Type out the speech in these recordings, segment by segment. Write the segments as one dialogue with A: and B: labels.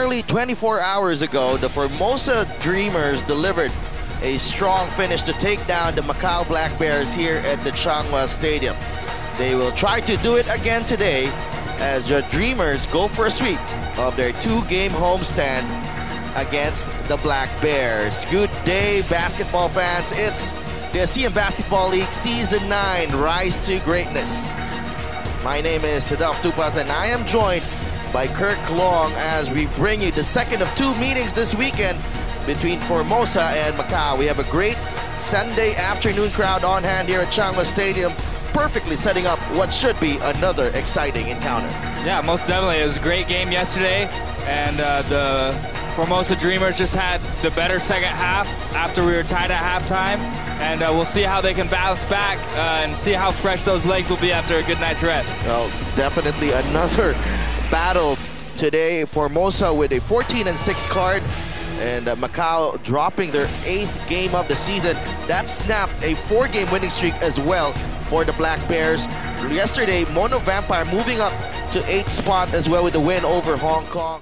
A: Barely 24 hours ago, the Formosa Dreamers delivered a strong finish to take down the Macau Black Bears here at the Changhua Stadium. They will try to do it again today as the Dreamers go for a sweep of their two-game homestand against the Black Bears. Good day, basketball fans. It's the ASEAN Basketball League Season 9, Rise to Greatness. My name is Sadaf Tupas and I am joined by Kirk Long as we bring you the second of two meetings this weekend between Formosa and Macau. We have a great Sunday afternoon crowd on hand here at Changhua Stadium, perfectly setting up what should be another exciting encounter.
B: Yeah, most definitely. It was a great game yesterday, and the Formosa Dreamers just had the better second half after we were tied at halftime, and we'll see how they can bounce back and see how fresh those legs will be after a good night's rest.
A: Well, definitely another battle today. Formosa with a 14-6 card, and Macau dropping their 8th game of the season. That snapped a 4-game winning streak as well for the Black Bears. Yesterday, Mono Vampire moving up to 8th spot as well with the win over Hong Kong.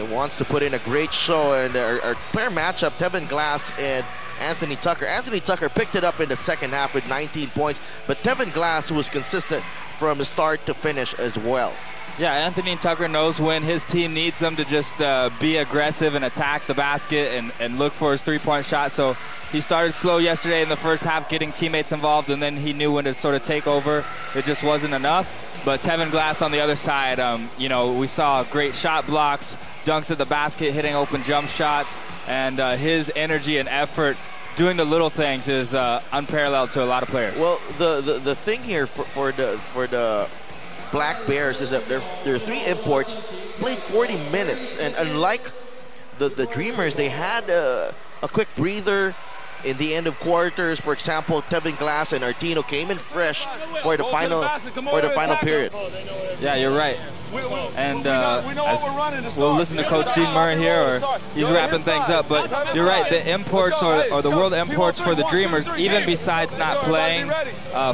A: wants to put in a great show, and our pair matchup, Tevin Glass and Anthony Tucker. Anthony Tucker picked it up in the second half with 19 points, but Tevin Glass was consistent from the start to finish as well.
B: Yeah, Anthony Tucker knows when his team needs him to just be aggressive and attack the basket and look for his three-point shot. So he started slow yesterday in the first half, getting teammates involved, and then he knew when to sort of take over. It just wasn't enough. But Tevin Glass on the other side, you know, we saw great shot blocks, dunks at the basket, hitting open jump shots, and his energy and effort doing the little things is unparalleled to a lot of players.
A: Well, the thing here for the Black Bears is that their three imports played 40 minutes, and unlike the Dreamers, they had a quick breather in the end of quarters. For example, Tevin Glass and Artino came in fresh for the final period.
B: Yeah, you're right. And we'll listen to Coach Dean Murray here, or he's wrapping things up. But you're right, the imports or the world imports for the Dreamers, even besides not playing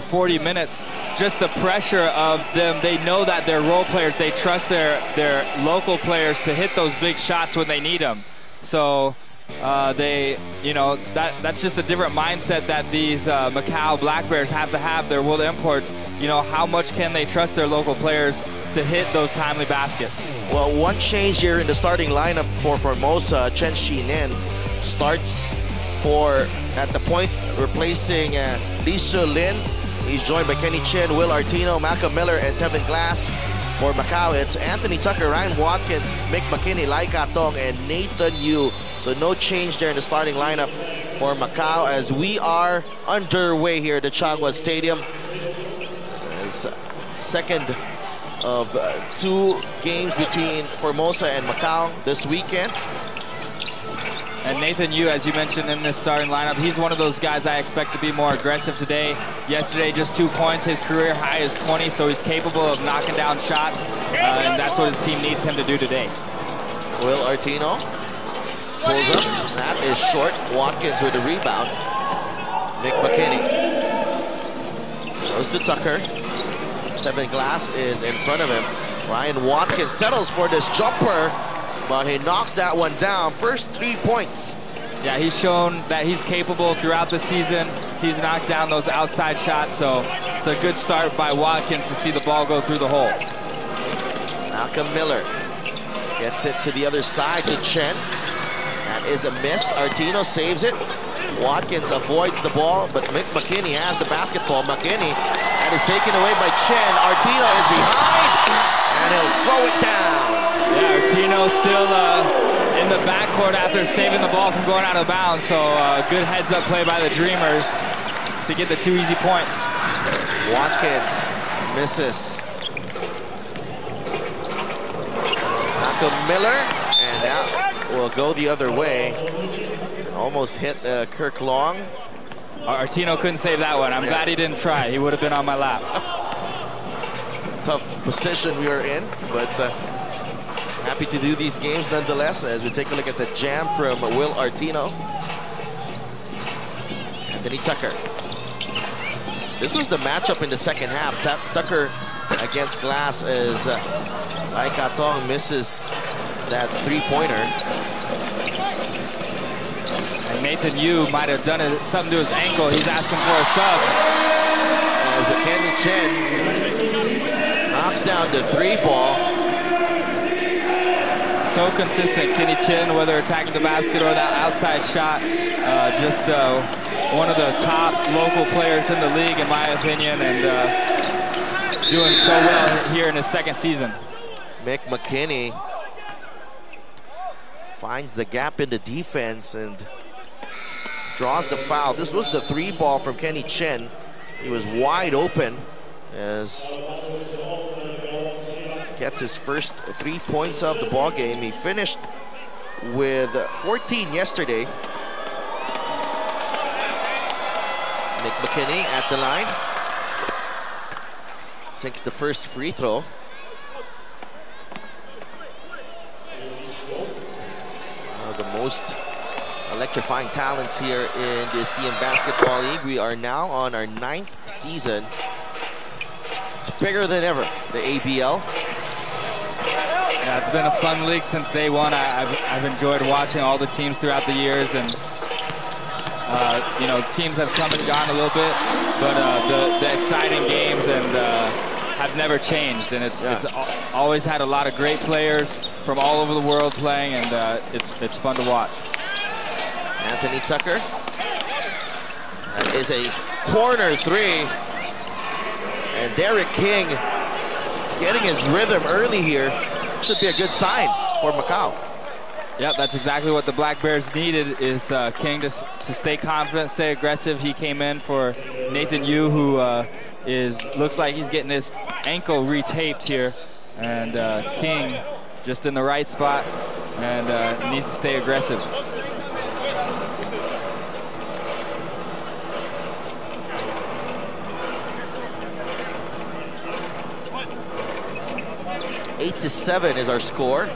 B: 40 minutes, just the pressure of them, they know that they're role players. They trust their local players to hit those big shots when they need them. So you know, that's just a different mindset that these Macau Black Bears have to have, their world imports. You know, how much can they trust their local players to hit those timely baskets?
A: Well, one change here in the starting lineup for Formosa. Chen Shinen starts at the point, replacing Lee Lin. He's joined by Kenny Chin, Will Artino, Malcolm Miller, and Tevin Glass. For Macau, it's Anthony Tucker, Ryan Watkins, Mick McKinney, Lai Katong, and Nathan Yu. So no change there in the starting lineup for Macau as we are underway here at the Changhua Stadium. It's second of two games between Formosa and Macau this weekend.
B: And Nathan Yu, as you mentioned in this starting lineup, he's one of those guys I expect to be more aggressive today. Yesterday, just 2 points. His career high is 20, so he's capable of knocking down shots, and that's what his team needs him to do today.
A: Will Artino pulls up. That is short. Watkins with a rebound. Mick McKinney goes to Tucker. Tevin Glass is in front of him. Ryan Watkins settles for this jumper, but he knocks that one down. First 3 points.
B: Yeah, he's shown that he's capable throughout the season. He's knocked down those outside shots, so it's a good start by Watkins to see the ball go through the hole.
A: Malcolm Miller gets it to the other side to Chen. That is a miss. Artino saves it. Watkins avoids the ball, but Mick McKinney has the basketball. McKinney, that is taken away by Chen. Artino is behind, and he'll throw it down.
B: Yeah, Artino still in the backcourt after saving the ball from going out of bounds. So good heads-up play by the Dreamers to get the 2 easy points.
A: Watkins misses. Malcolm Miller, and that will go the other way. Almost hit Kirk Long.
B: Artino couldn't save that one. I'm glad he didn't try. He would have been on my lap.
A: Tough position we are in, but happy to do these games nonetheless as we take a look at the jam from Will Artino. Anthony Tucker. This was the matchup in the second half. Tucker against Glass as Lai Katong misses that three-pointer.
B: And Nathan Yu might have done something to his ankle. He's asking for a sub.
A: As Kenny Chen knocks down the 3-ball.
B: So consistent, Kenny Chen, whether attacking the basket or that outside shot. Just one of the top local players in the league, in my opinion, and doing so well here in his second season.
A: Mick McKinney finds the gap in the defense and draws the foul. This was the 3-ball from Kenny Chen. He was wide open as gets his first 3 points of the ball game. He finished with 14 yesterday. Mick McKinney at the line. Sinks the first free throw. One of the most electrifying talents here in the ASEAN Basketball League. We are now on our 9th season. It's bigger than ever, the ABL.
B: Yeah, it's been a fun league since day one. I've enjoyed watching all the teams throughout the years, and you know, teams have come and gone a little bit, but the exciting games and have never changed, and it's always had a lot of great players from all over the world playing, and it's fun to watch.
A: Anthony Tucker. That is a corner three, and Derek King getting his rhythm early here. Should be a good sign for Macau.
B: Yep, that's exactly what the Black Bears needed, is King to stay confident, stay aggressive. He came in for Nathan Yu, who looks like he's getting his ankle retaped here, and King just in the right spot and needs to stay aggressive.
A: Eight to 7 is our score.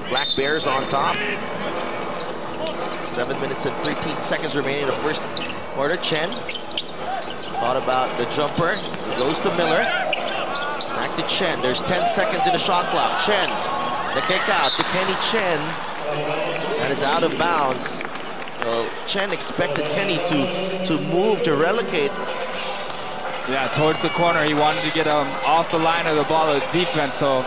A: Black Bears on top. 7 minutes and 13 seconds remaining in the first quarter. Chen thought about the jumper. He goes to Miller. Back to Chen. There's 10 seconds in the shot clock. Chen, the kick out to Kenny Chen. And it's out of bounds. So Chen expected Kenny to move, to relocate.
B: Yeah, towards the corner. He wanted to get off the line of the ball of defense, so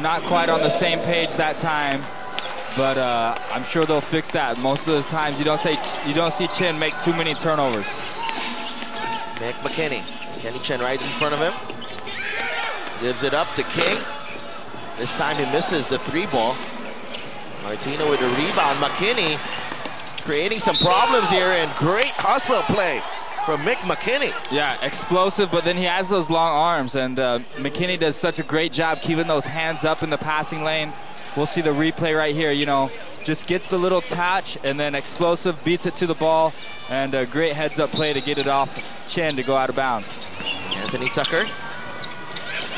B: not quite on the same page that time, but I'm sure they'll fix that. Most of the times you don't see Chen make too many turnovers.
A: Nick McKinney. Kenny Chen right in front of him. Gives it up to King. This time he misses the three ball. Martino with the rebound. McKinney creating some problems here, and great hustle play from Mick McKinney.
B: Yeah, explosive, but then he has those long arms, and McKinney does such a great job keeping those hands up in the passing lane. We'll see the replay right here, you know, just gets the little touch, and then explosive, beats it to the ball, and a great heads-up play to get it off Chen to go out of bounds.
A: Anthony Tucker.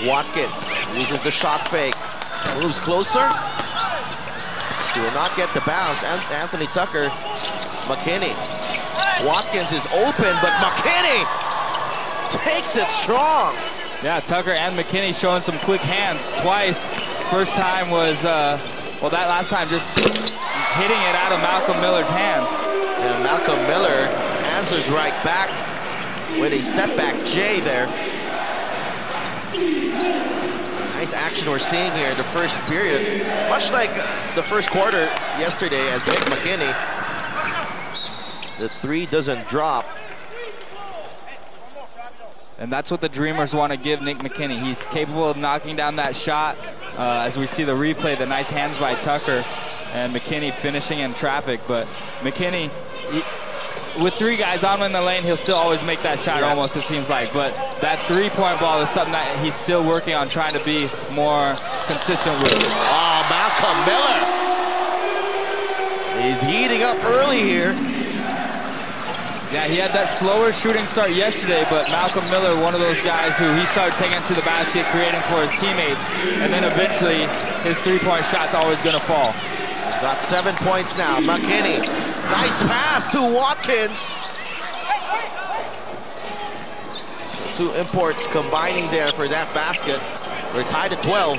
A: Watkins uses the shot fake. Moves closer. He will not get the bounce. Anthony Tucker. McKinney. Watkins is open, but McKinney takes it strong.
B: Yeah, Tucker and McKinney showing some quick hands twice. First time was, well, that last time just hitting it out of Malcolm Miller's hands.
A: And Malcolm Miller answers right back with a step back J there. Nice action we're seeing here in the first period. Much like the first quarter yesterday as Mick McKinney. The three doesn't drop.
B: And that's what the Dreamers want to give Nick McKinney. He's capable of knocking down that shot. As we see the replay, the nice hands by Tucker and McKinney finishing in traffic. But McKinney, with three guys on him in the lane, he'll still always make that shot, almost, it seems like. But that three-point ball is something that he's still working on, trying to be more consistent with.
A: Oh, Malcolm Miller. He's heating up early here.
B: Yeah, he had that slower shooting start yesterday, but Malcolm Miller, one of those guys who he started taking to the basket, creating for his teammates, and then eventually his three-point shot's always going to fall.
A: He's got 7 points now. McKinney, nice pass to Watkins. So two imports combining there for that basket. We're tied at 12.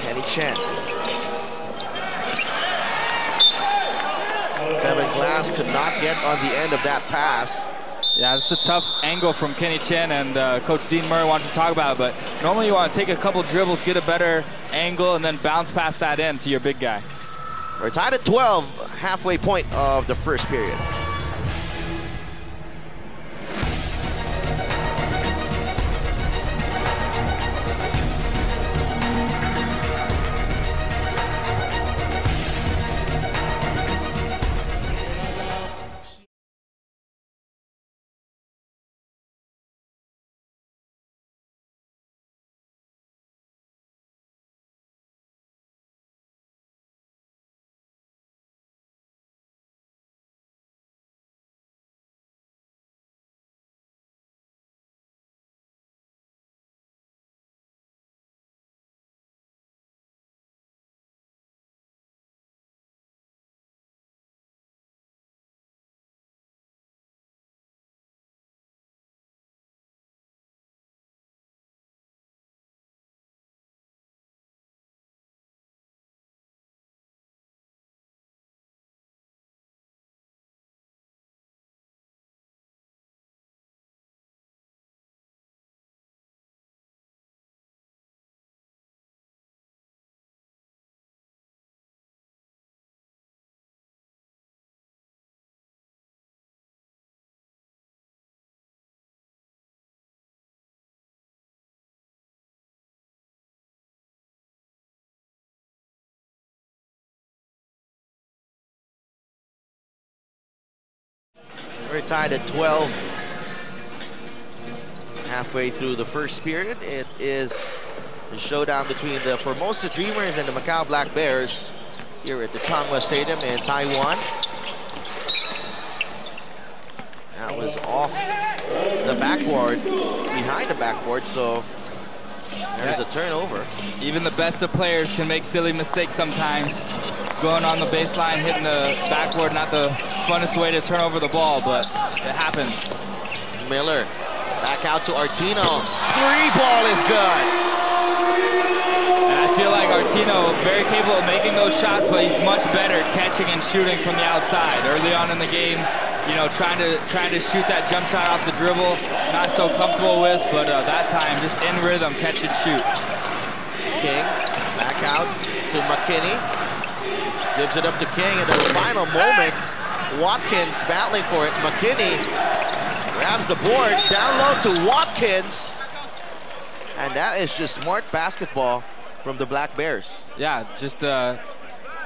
A: Kenny Chen. Tevin Glass could not get on the end of that pass.
B: Yeah, it's a tough angle from Kenny Chen, and Coach Dean Murray wants to talk about it, but normally you want to take a couple dribbles, get a better angle, and then bounce past that end to your big guy.
A: We're tied at 12, halfway point of the first period. We're tied at 12. Halfway through the first period, it is the showdown between the Formosa Dreamers and the Macau Black Bears here at the Changhua Stadium in Taiwan. That was off the backboard, behind the backboard, so there's a turnover.
B: Even the best of players can make silly mistakes sometimes. Going on the baseline, hitting the backboard, not the funnest way to turn over the ball, but it happens.
A: Miller, back out to Artino. Three ball is good.
B: And I feel like Artino, very capable of making those shots, but he's much better catching and shooting from the outside. Early on in the game, you know, trying to shoot that jump shot off the dribble, not so comfortable with, but that time, just in rhythm, catch and shoot.
A: King, back out to McKinney. Gives it up to King in the final moment. Watkins battling for it. McKinney grabs the board, down low to Watkins. And that is just smart basketball from the Black Bears.
B: Yeah, just a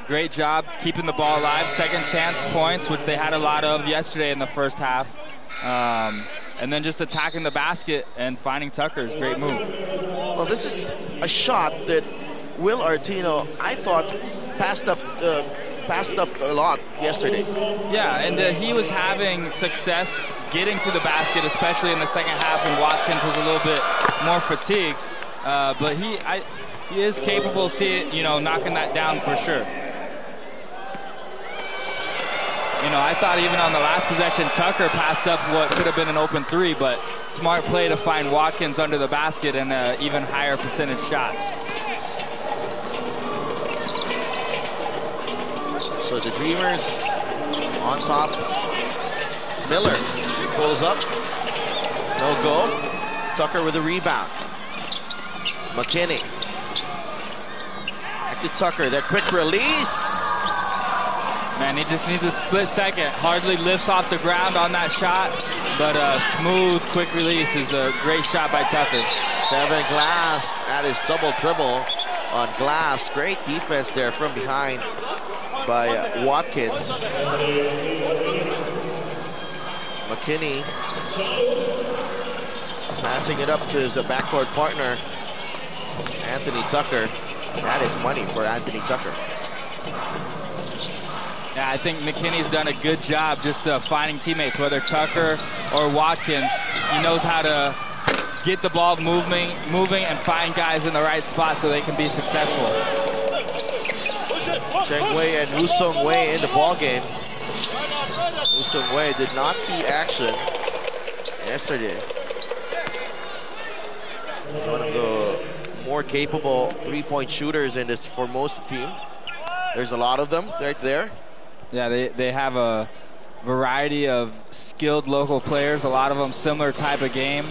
B: great job keeping the ball alive. Second chance points, which they had a lot of yesterday in the first half. And then just attacking the basket and finding Tucker's great move.
A: Well, this is a shot that Will Artino, I thought, passed up a lot yesterday.
B: Yeah, and he was having success getting to the basket, especially in the second half when Watkins was a little bit more fatigued. But he is capable of knocking that down for sure. You know, I thought even on the last possession, Tucker passed up what could have been an open three, but smart play to find Watkins under the basket and an even higher percentage shot.
A: So the Dreamers on top. Miller pulls up. No go. Tucker with a rebound. McKinney. Back to Tucker. That quick release.
B: Man, he just needs a split second. Hardly lifts off the ground on that shot, but a smooth, quick release is a great shot by Tucker.
A: Devin Glass at his double dribble on Glass. Great defense there from behind by Watkins. McKinney passing it up to his backcourt partner, Anthony Tucker. That is money for Anthony Tucker.
B: Yeah, I think McKinney's done a good job just finding teammates, whether Tucker or Watkins. He knows how to get the ball moving and find guys in the right spot so they can be successful.
A: Cheng Wei and Woo Sung Wei in the ball game. Woo Sung Wei did not see action yesterday. One of the more capable three-point shooters in this Formosa team. There's a lot of them right there.
B: Yeah, they have a variety of skilled local players, a lot of them similar type of game.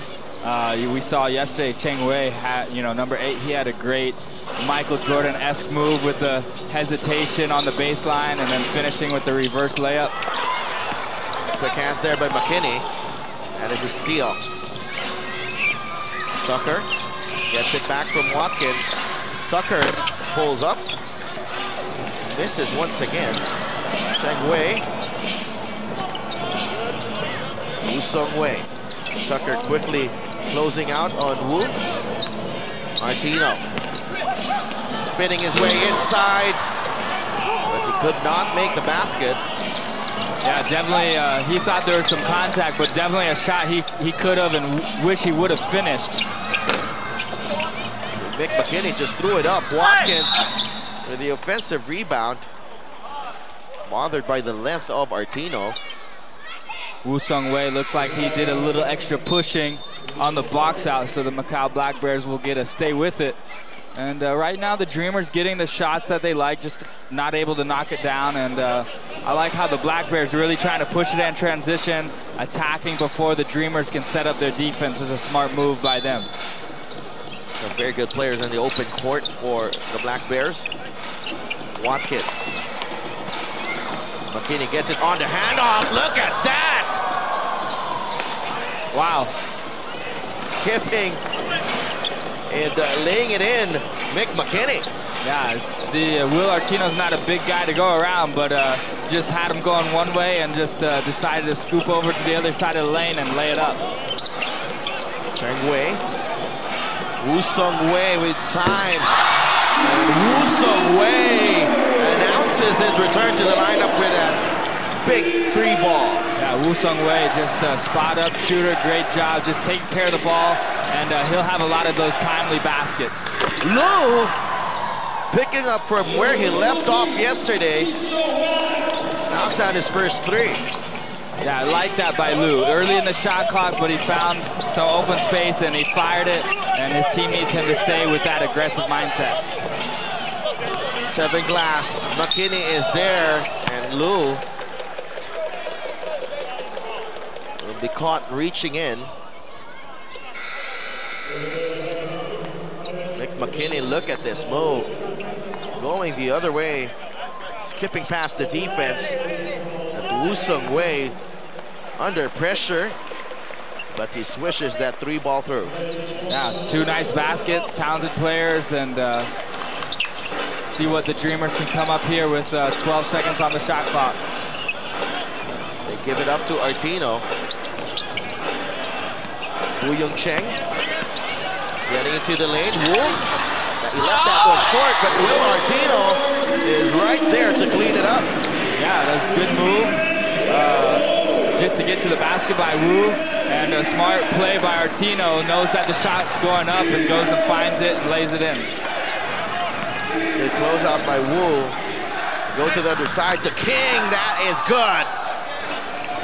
B: We saw yesterday Cheng Wei had, number 8, he had a great Michael Jordan-esque move with the hesitation on the baseline and then finishing with the reverse layup.
A: Quick hands there by McKinney. That is a steal. Tucker gets it back from Watkins. Tucker pulls up. Misses once again. Cheng Wei. Woo Sung Wei. Tucker quickly closing out on Woo. Martino spinning his way inside, but he could not make the basket.
B: Yeah, definitely, he thought there was some contact, but definitely a shot he could have and wish he would have finished.
A: Mick McKinney just threw it up. Watkins with the offensive rebound. Bothered by the length of Artino.
B: Woo Sung Wei looks like he did a little extra pushing on the box out, so the Macau Black Bears will get a stay with it. And right now the Dreamers getting the shots that they like, just not able to knock it down. And I like how the Black Bears are really trying to push it in transition, attacking before the Dreamers can set up their defense. Is a smart move by them.
A: Some very good players in the open court for the Black Bears. Watkins. McKinney gets it on the handoff. Look at that!
B: Wow.
A: Skipping and laying it in, Mick McKinney.
B: Yeah, the Will Artino's not a big guy to go around, but just had him going one way and just decided to scoop over to the other side of the lane and lay it up.
A: Cheng Wei. Woo Sung Wei with time. And Woo Sung Wei announces his return to the lineup with a big 3 ball.
B: Yeah, Woo Sung Wei just spot up shooter, great job, just taking care of the ball, and he'll have a lot of those timely baskets.
A: Lu picking up from where he left off yesterday, knocks down his first 3.
B: Yeah, I like that by Lu. Early in the shot clock, but he found some open space and he fired it, and his team needs him to stay with that aggressive mindset.
A: Tevin Glass, McKinney is there, and Lu will be caught reaching in. Make McKinney look at this move. Going the other way, skipping past the defense. And Woo Sung Wei under pressure, but he swishes that 3 ball through.
B: Yeah, 2 nice baskets, talented players, and see what the Dreamers can come up here with 12 seconds on the shot clock.
A: They give it up to Artino. Woo Young Cheng getting into the lane. Woo, he left that one short, but Will Artino is right there to clean it up.
B: Yeah, that's a good move. Just to get to the basket by Woo, and a smart play by Artino, knows that the shot's going up and goes and finds it and lays it in.
A: Good closeout by Woo. Go to the other side to King, that is good.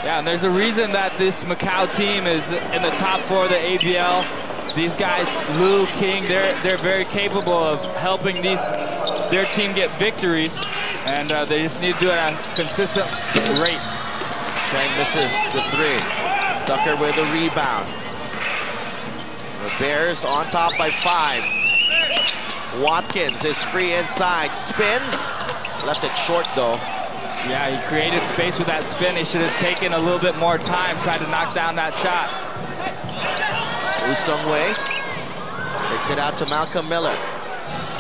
B: Yeah, and there's a reason that this Macau team is in the top 4 of the ABL. These guys, Lu, King, they're very capable of helping their team get victories, and they just need to do it at a consistent rate.
A: Cheng misses the 3. Tucker with a rebound. The Bears on top by 5. Watkins is free inside, spins. Left it short though.
B: Yeah, he created space with that spin. He should have taken a little bit more time trying to knock down that shot.
A: Woo Sung Wei takes it out to Malcolm Miller.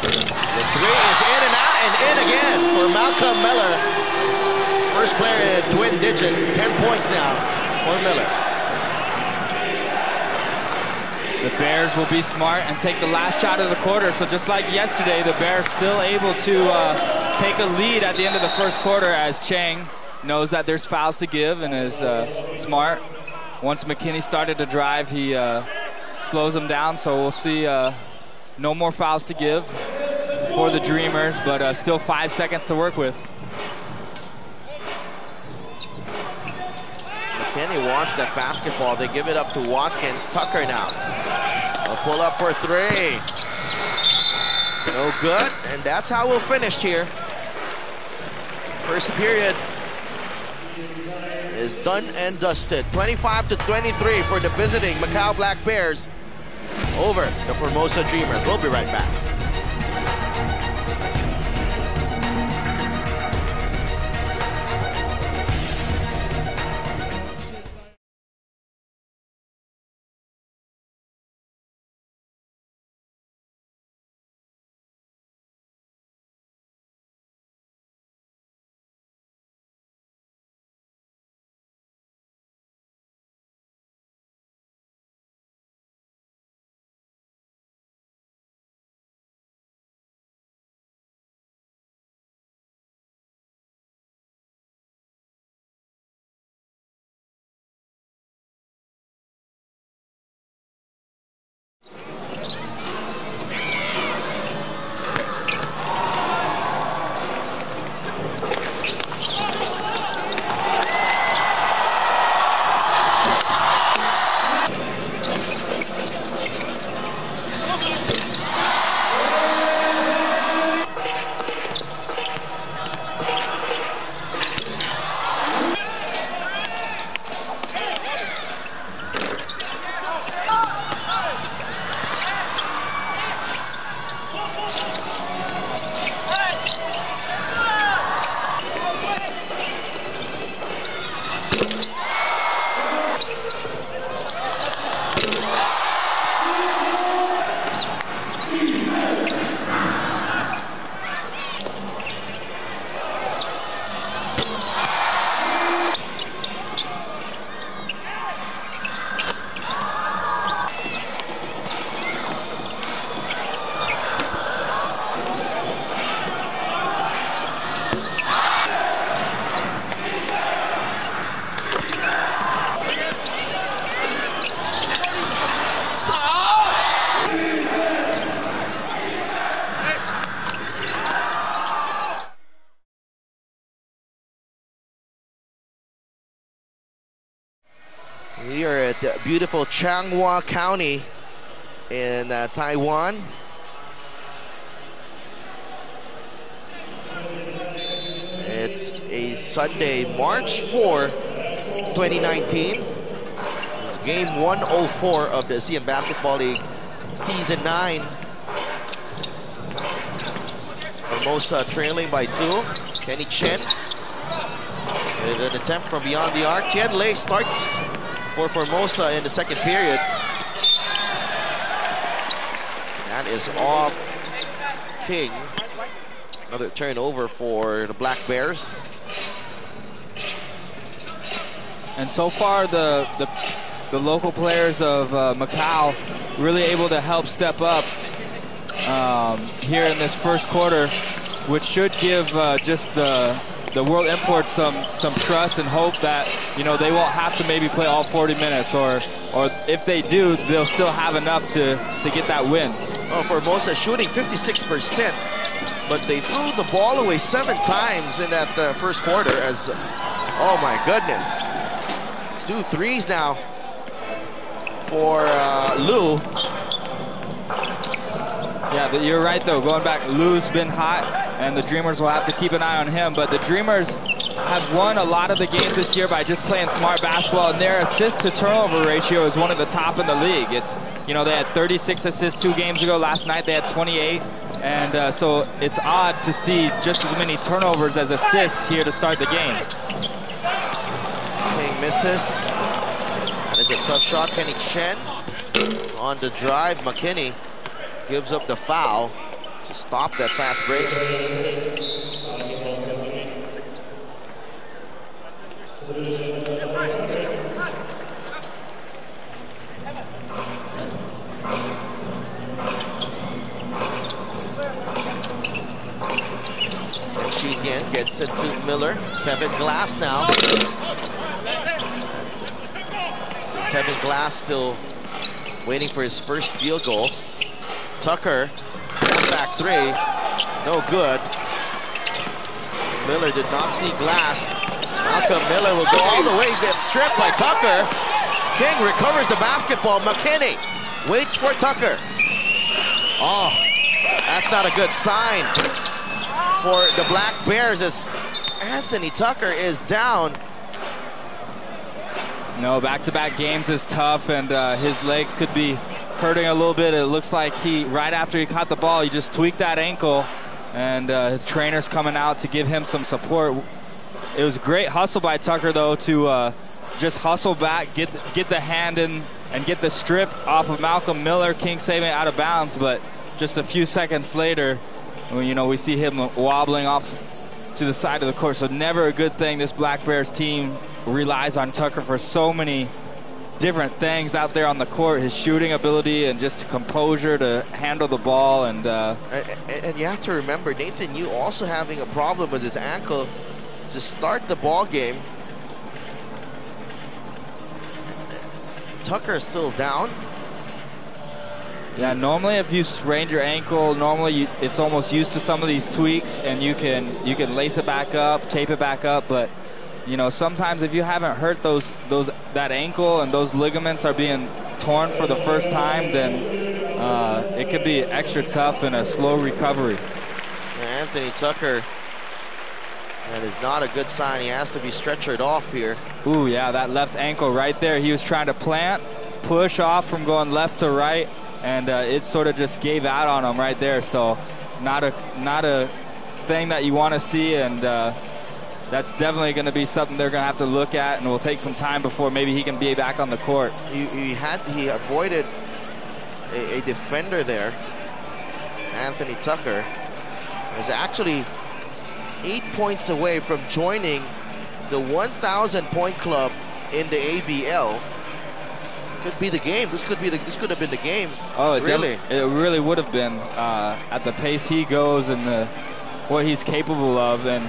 A: The 3 is in and out and in again for Malcolm Miller. First player in twin digits, 10 points now for Miller.
B: The Bears will be smart and take the last shot of the quarter. So just like yesterday, the Bears still able to take a lead at the end of the first quarter, as Cheng knows that there's fouls to give and is smart. Once McKinney started to drive, he slows him down. So we'll see no more fouls to give for the Dreamers, but still 5 seconds to work with.
A: McKinney wants that basketball. They give it up to Watkins. Tucker now. A pull up for 3. No good, and that's how we'll finish here. First period is done and dusted. 25-23 for the visiting Macau Black Bears over the Formosa Dreamers. We'll be right back. beautiful Changhua County in Taiwan. It's a Sunday, March 4, 2019. This is game 104 of the ASEAN Basketball League Season 9. Formosa trailing by 2. Kenny Chen with an attempt from beyond the arc. Tian Lei starts for Formosa in the second period. That is off King. Another turnover for the Black Bears.
B: And so far, the local players of Macau really able to help step up here in this first quarter, which should give just the world imports some trust and hope that, you know, they won't have to maybe play all 40 minutes, or if they do, they'll still have enough to get that win.
A: Oh, Formosa shooting 56%, but they threw the ball away 7 times in that first quarter. As oh my goodness, 2 threes now for Lu.
B: Yeah, you're right though. Going back, Lu's been hot, and the Dreamers will have to keep an eye on him. But the Dreamers have won a lot of the games this year by just playing smart basketball, and their assist to turnover ratio is one of the top in the league. It's, you know, they had 36 assists 2 games ago. Last night they had 28, and so it's odd to see just as many turnovers as assists here to start the game.
A: King misses. That is a tough shot. Kenny Chen on the drive. McKinney gives up the foul to stop that fast break. Sheehan gets it to Miller. Kevin Glass now. So Kevin Glass still waiting for his first field goal. Tucker, back 3, no good. Miller did not see Glass. Malcolm Miller will go all the way, gets stripped by Tucker. King recovers the basketball. McKinney waits for Tucker. Oh, that's not a good sign for the Black Bears as Anthony Tucker is down.
B: No, back-to-back games is tough, and his legs could be hurting a little bit. It looks like right after he caught the ball, he just tweaked that ankle, and the trainer's coming out to give him some support. It was a great hustle by Tucker, though, to just hustle back, get the hand in, and get the strip off of Malcolm Miller. King saving it out of bounds, but just a few seconds later, you know, we see him wobbling off to the side of the court. So never a good thing. This Black Bears team relies on Tucker for so many different things out there on the court. His shooting ability and just composure to handle the ball. And
A: you have to remember, Nathan, you also having a problem with his ankle to start the ball game. Tucker is still down.
B: Yeah, normally if you sprain your ankle, normally it's almost used to some of these tweaks, and you can lace it back up, tape it back up. But you know, sometimes if you haven't hurt that ankle and those ligaments are being torn for the first time, then it could be extra tough and a slow recovery.
A: Anthony Tucker, that is not a good sign. He has to be stretchered off here.
B: Ooh, yeah, that left ankle right there. He was trying to plant, push off from going left to right, and it sort of just gave out on him right there. So not a thing that you want to see, and that's definitely going to be something they're going to have to look at, and will take some time before maybe he can be back on the court.
A: He avoided a defender there. Anthony Tucker is actually 8 points away from joining the 1,000 point club in the ABL. Could be the game. This could have been the game.
B: Oh, it
A: really
B: would have been at the pace he goes and what he's capable of, and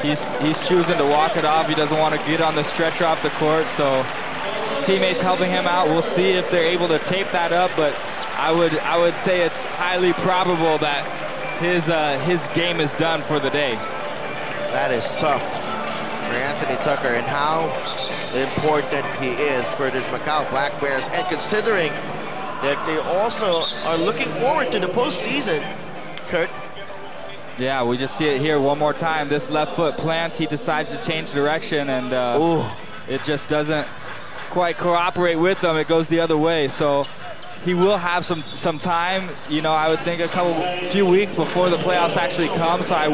B: he's choosing to walk it off. He doesn't want to get on the stretcher off the court, so teammates helping him out. We'll see if they're able to tape that up, but I would say it's highly probable that his game is done for the day.
A: That is tough for Anthony Tucker, and how important he is for this Macau Black Bears, and considering that they also are looking forward to the postseason, Kurt.
B: Yeah, we just see it here one more time. This left foot plants, he decides to change direction, and it just doesn't quite cooperate with them. It goes the other way, so he will have some time. You know, I would think few weeks before the playoffs actually come, so I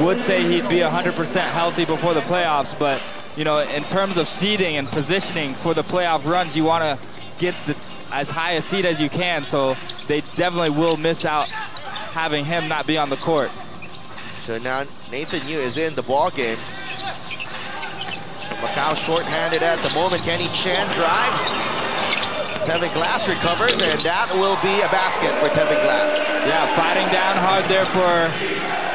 B: would say he'd be 100% healthy before the playoffs, but you know, in terms of seeding and positioning for the playoff runs, you want to get as high a seed as you can, so they definitely will miss out having him not be on the court.
A: So now Nathan Yu is in the ball game. So Macau short-handed at the moment. Kenny Chen drives. Tevin Glass recovers, and that will be a basket for Tevin Glass. Yeah, fighting down hard there for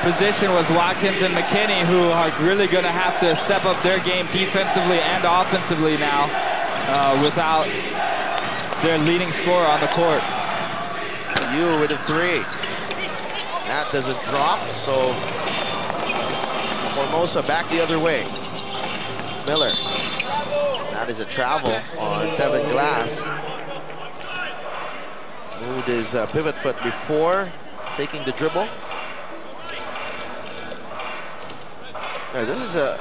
A: position was Watkins and McKinney, who are really going to have to step up their game defensively and offensively now without their leading scorer on the court. Yu with a three. That doesn't drop, so Formosa back the other way. Miller. That is a travel on Tevin Glass. Moved his pivot foot before taking the dribble. Now, this is a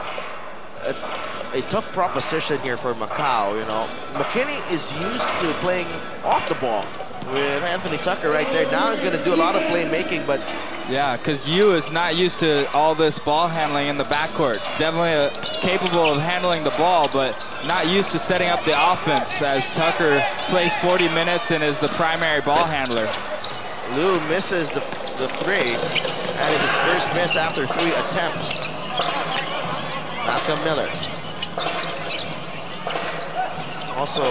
A: tough proposition here for Macau, you know. McKinney is used to playing off the ball with Anthony Tucker right there. Now he's going to do a lot of playmaking, but...
B: Yeah, because Yu is not used to all this ball handling in the backcourt. Definitely capable of handling the ball, but not used to setting up the offense, as Tucker plays 40 minutes and is the primary ball handler.
A: Lou misses the three. That is his first miss after 3 attempts. Malcolm Miller. Also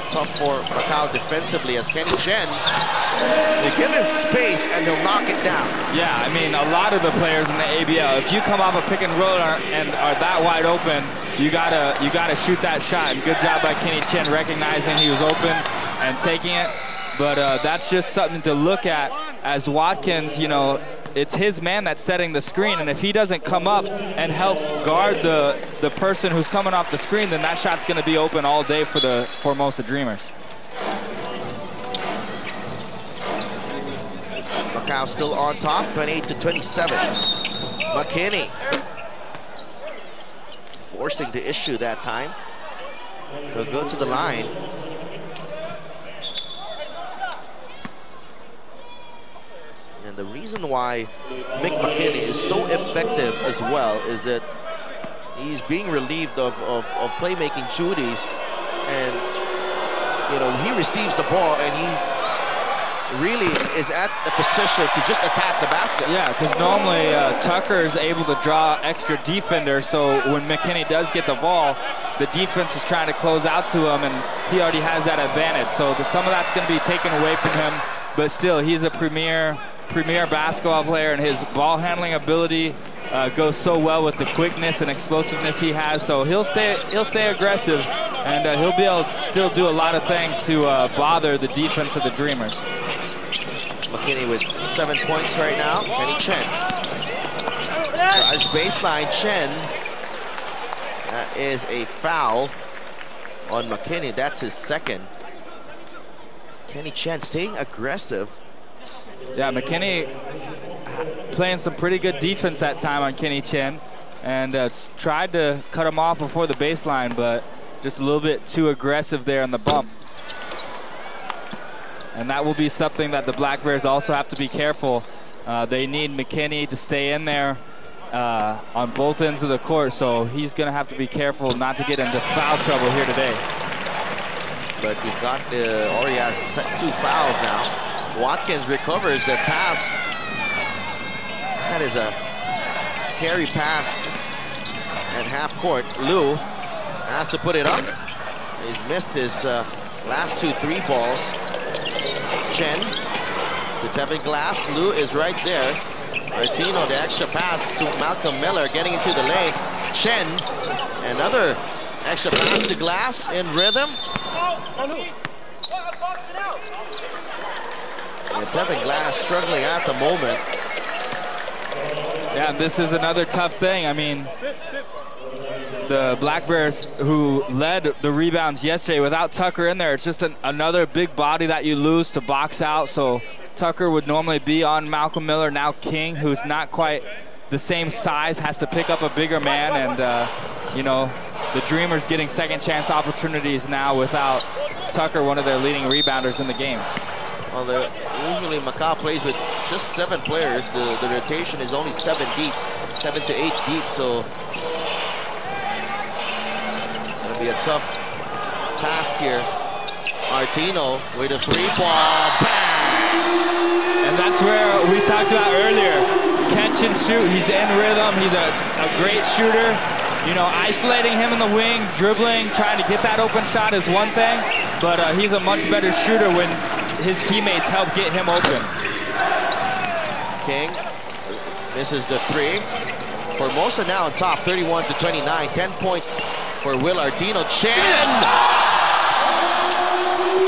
A: tough for Macau defensively, as Kenny Chen, they give him space and he'll knock it down. Yeah, I mean, a lot of the players in the ABL, if you come off a pick and roll and are that wide open, you gotta shoot that shot. And good job by Kenny Chen recognizing he was open and taking it. But that's just something to look at, as Watkins, you know, it's his man that's setting the screen, and if he doesn't come up and help guard the person who's coming off the screen, then that shot's going to be open all day for the Formosa Dreamers. Macau still on top, 28-27. McKinney forcing the issue that time. He'll go to the line. And the reason why Mick McKinney is so effective as well is that he's being relieved of playmaking duties, and you know, he receives the ball and he really is at the position to just attack the basket.
B: Yeah, because normally Tucker is able to draw extra defenders, so when McKinney does get the ball, the defense is trying to close out to him, and he already has that advantage. So some of that's going to be taken away from him, but still, he's a premier basketball player, and his ball handling ability goes so well with the quickness and explosiveness he has. So he'll stay aggressive, and he'll be able to still do a lot of things to bother the defense of the Dreamers.
A: McKinney with 7 points right now. Kenny Chen drives baseline. Chen. That is a foul on McKinney. That's his second. Kenny Chen staying aggressive.
B: Yeah, McKinney playing some pretty good defense that time on Kenny Chen, and tried to cut him off before the baseline, but just a little bit too aggressive there on the bump. And that will be something that the Black Bears also have to be careful. They need McKinney to stay in there on both ends of the court, so he's going to have to be careful not to get into foul trouble here today.
A: But he's got already has 2 fouls now. Watkins recovers the pass. That is a scary pass at half court. Lou has to put it up. He's missed his last 2 3 balls. Chen to Tevin Glass. Lou is right there. Martino, the extra pass to Malcolm Miller, getting into the lane. Chen, another extra pass to Glass in rhythm. And Tevin Glass struggling at the moment.
B: Yeah, this is another tough thing. I mean, the Black Bears, who led the rebounds yesterday, without Tucker in there, it's just another big body that you lose to box out. So Tucker would normally be on Malcolm Miller. Now King, who's not quite the same size, has to pick up a bigger man. And, you know, the Dreamers getting second chance opportunities now without Tucker, one of their leading rebounders in the game.
A: Well, usually Macau plays with just 7 players. The rotation is only 7 deep, 7 to 8 deep. So it's going to be a tough task here. Martino with a 3-ball. Bang!
B: And that's where we talked about earlier. Catch and shoot. He's in rhythm. He's a great shooter. You know, isolating him in the wing, dribbling, trying to get that open shot is one thing, but he's a much better shooter when his teammates help get him open.
A: King misses the 3. Formosa now on top, 31-29. 10 points for Will Artino. Chen!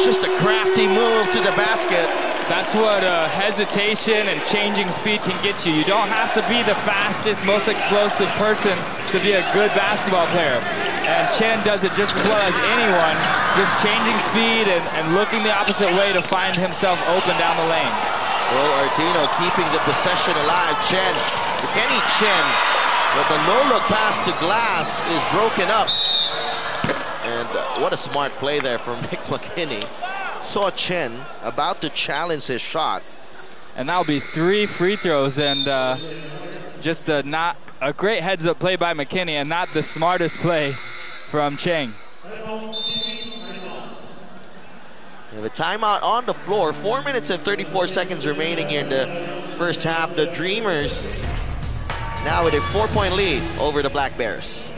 A: Just a crafty move to the basket.
B: That's what hesitation and changing speed can get you. You don't have to be the fastest, most explosive person to be a good basketball player. And Chen does it just as well as anyone, just changing speed and looking the opposite way to find himself open down the lane.
A: Will Artino keeping the possession alive. Chen, Kenny Chen, but the no-look pass to Glass is broken up. And what a smart play there from Mick McKinney. Saw Chen about to challenge his shot.
B: And that'll be 3 free throws, and just not a great heads-up play by McKinney and not the smartest play from Cheng.
A: We have a timeout on the floor. 4 minutes and 34 seconds remaining in the first half. The Dreamers now with a 4-point lead over the Black Bears.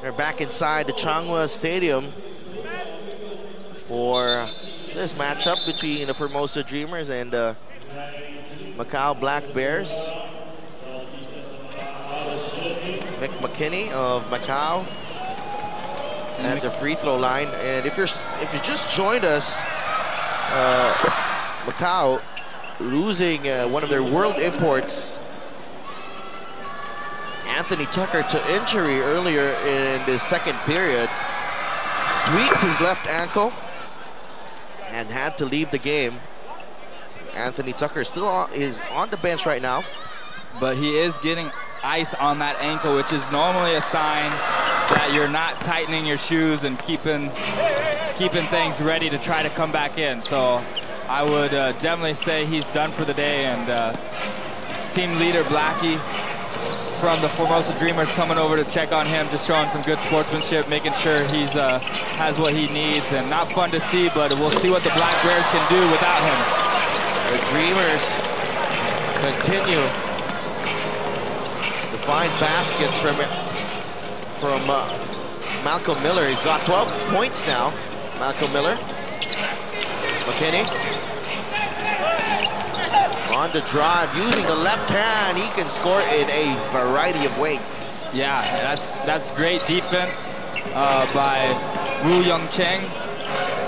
A: They're back inside the Changhua Stadium for this matchup between the Formosa Dreamers and Macau Black Bears. Mick McKinney of Macau at the free throw line. And if you just joined us, Macau losing one of their world imports, Anthony Tucker, to injury earlier in the second period. Tweaked his left ankle and had to leave the game. Anthony Tucker still is on the bench right now.
B: But he is getting ice on that ankle, which is normally a sign that you're not tightening your shoes and keeping things ready to try to come back in. So I would definitely say he's done for the day. And team leader Blackie from the Formosa Dreamers coming over to check on him, just showing some good sportsmanship, making sure he's has what he needs. And not fun to see, but we'll see what the Black Bears can do without him.
A: The Dreamers continue to find baskets from Malcolm Miller. He's got 12 points now. Malcolm Miller. McKinney. On the drive, using the left hand, he can score in a variety of ways.
B: Yeah, that's great defense by Woo Young Cheng.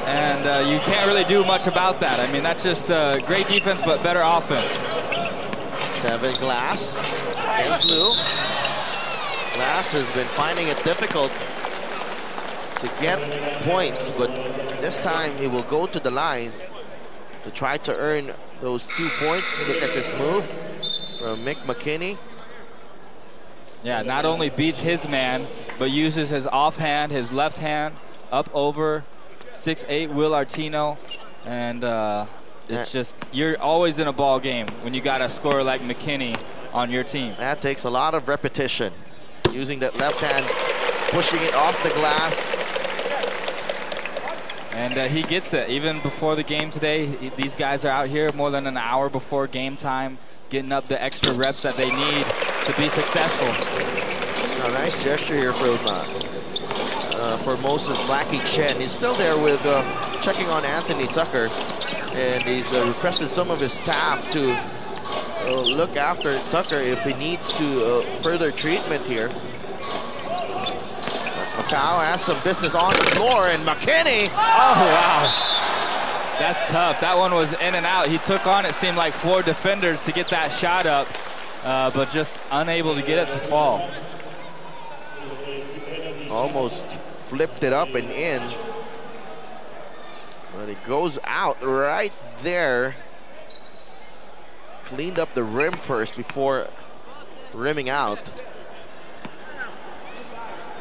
B: And you can't really do much about that. I mean, that's just great defense, but better offense.
A: Tevin Glass against Liu. Glass has been finding it difficult to get points, but this time he will go to the line to try to earn those 2 points. Look at this move from Mick McKinney.
B: Yeah, not only beats his man, but uses his offhand, his left hand, up over 6'8" Will Artino. And it's just, you're always in a ball game when you got a scorer like McKinney on your team.
A: That takes a lot of repetition. Using that left hand, pushing it off the glass.
B: And he gets it. Even before the game today, these guys are out here more than an hour before game time, getting up the extra reps that they need to be successful.
A: A nice gesture here from Formosa's Blackie Chen. He's still there with checking on Anthony Tucker, and he's requested some of his staff to look after Tucker if he needs to further treatment here. Macau has some business on the floor, and McKinney.
B: Oh, wow. That's tough. That one was in and out. He took on, it seemed like, 4 defenders to get that shot up, but just unable to get it to fall.
A: Almost flipped it up and in, but it goes out right there. Cleaned up the rim first before rimming out.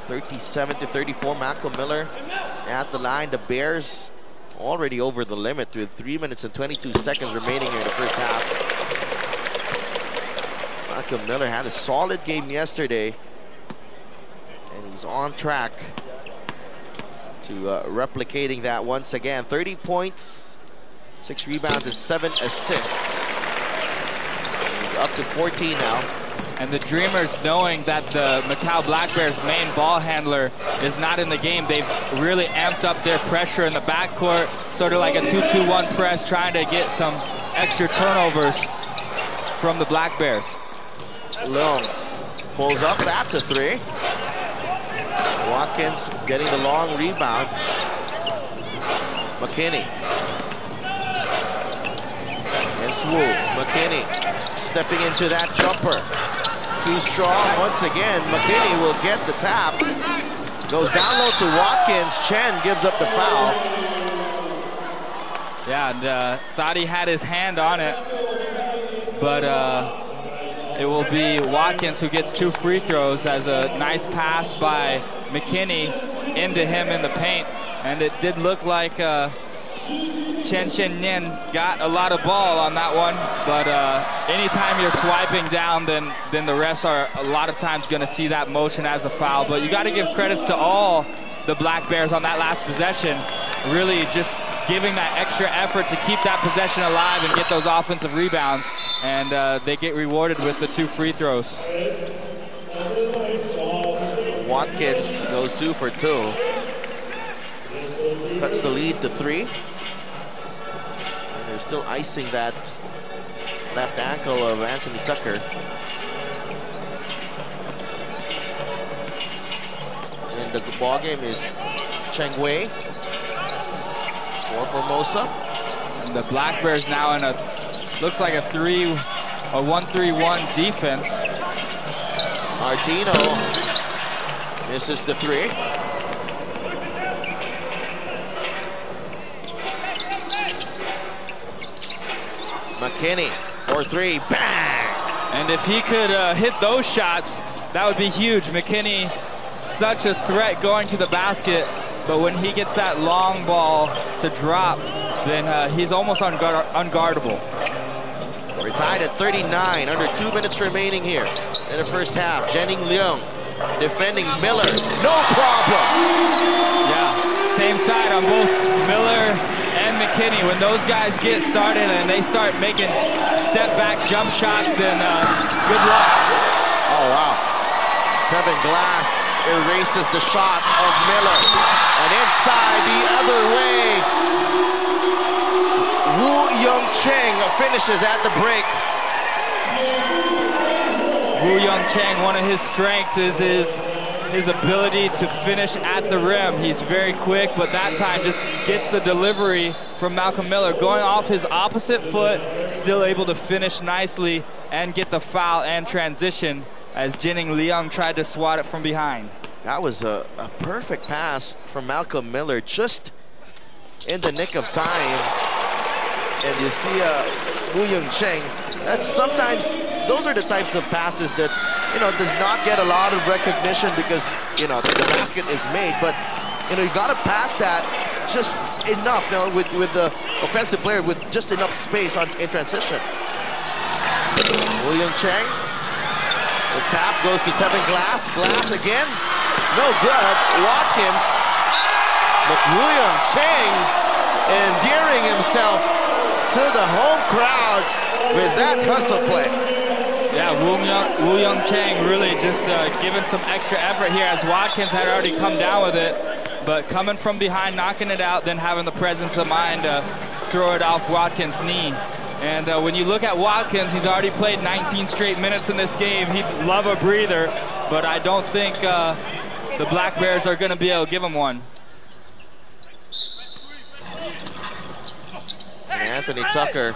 A: 37-34, Malcolm Miller at the line. The Bears already over the limit with 3 minutes and 22 seconds remaining here in the first half. Malcolm Miller had a solid game yesterday, and he's on track to replicating that once again. 30 points, 6 rebounds, and 7 assists. He's up to 14 now.
B: And the Dreamers, knowing that the Macau Black Bears main ball handler is not in the game, they've really amped up their pressure in the backcourt, sort of like a 2-2-1 press, trying to get some extra turnovers from the Black Bears.
A: Long pulls up, that's a 3. Watkins getting the long rebound. McKinney. And Swoo. McKinney stepping into that jumper. Too strong once again. McKinney will get the tap. Goes down low to Watkins. Chen gives up the foul.
B: Yeah, and thought he had his hand on it, but it will be Watkins who gets 2 free throws as a nice pass by McKinney into him in the paint. And it did look like Chen Nien got a lot of ball on that one, but anytime you're swiping down, then the refs are a lot of times going to see that motion as a foul. But you got to give credits to all the Black Bears on that last possession, really just giving that extra effort to keep that possession alive and get those offensive rebounds, and they get rewarded with the 2 free throws.
A: Watkins goes 2 for 2. Cuts the lead to 3. And they're still icing that left ankle of Anthony Tucker. And the ball game is Cheng Wei for Formosa.
B: And the Black Bears now in a, looks like a 1-3-1 defense.
A: Artino misses the 3. McKinney for 3, bang!
B: And if he could hit those shots, that would be huge. McKinney, such a threat going to the basket, but when he gets that long ball to drop, then he's almost unguardable.
A: We're tied at 39, under 2 minutes remaining here in the first half. Jenning Leung defending Miller, no problem!
B: Yeah, same side on both Miller and McKinney. When those guys get started and they start making step-back jump shots, then good luck.
A: Oh, wow. Tevin Glass erases the shot of Miller. And inside the other way, Woo Young Cheng finishes at the break.
B: Woo Young Cheng, one of his strengths is his ability to finish at the rim. He's very quick, but that time just gets the delivery from Malcolm Miller. Going off his opposite foot, still able to finish nicely and get the foul and transition as Jining Leung tried to swat it from behind.
A: That was a perfect pass from Malcolm Miller, just in the nick of time. And you see Woo Young Cheng, that's sometimes, those are the types of passes that, you know, does not get a lot of recognition because, you know, the basket is made, but, you know, you got to pass that just enough, you know, with the offensive player with just enough space in transition. Woo Young Cheng, the tap goes to Tevin Glass. Glass again, no good. Watkins, but Woo Young Cheng endearing himself to the home crowd with that hustle play.
B: Yeah, Woo Young Cheng really just giving some extra effort here as Watkins had already come down with it, but coming from behind, knocking it out, then having the presence of mind to throw it off Watkins' knee. And when you look at Watkins, he's already played 19 straight minutes in this game. He'd love a breather, but I don't think the Black Bears are going to be able to give him one.
A: Anthony Tucker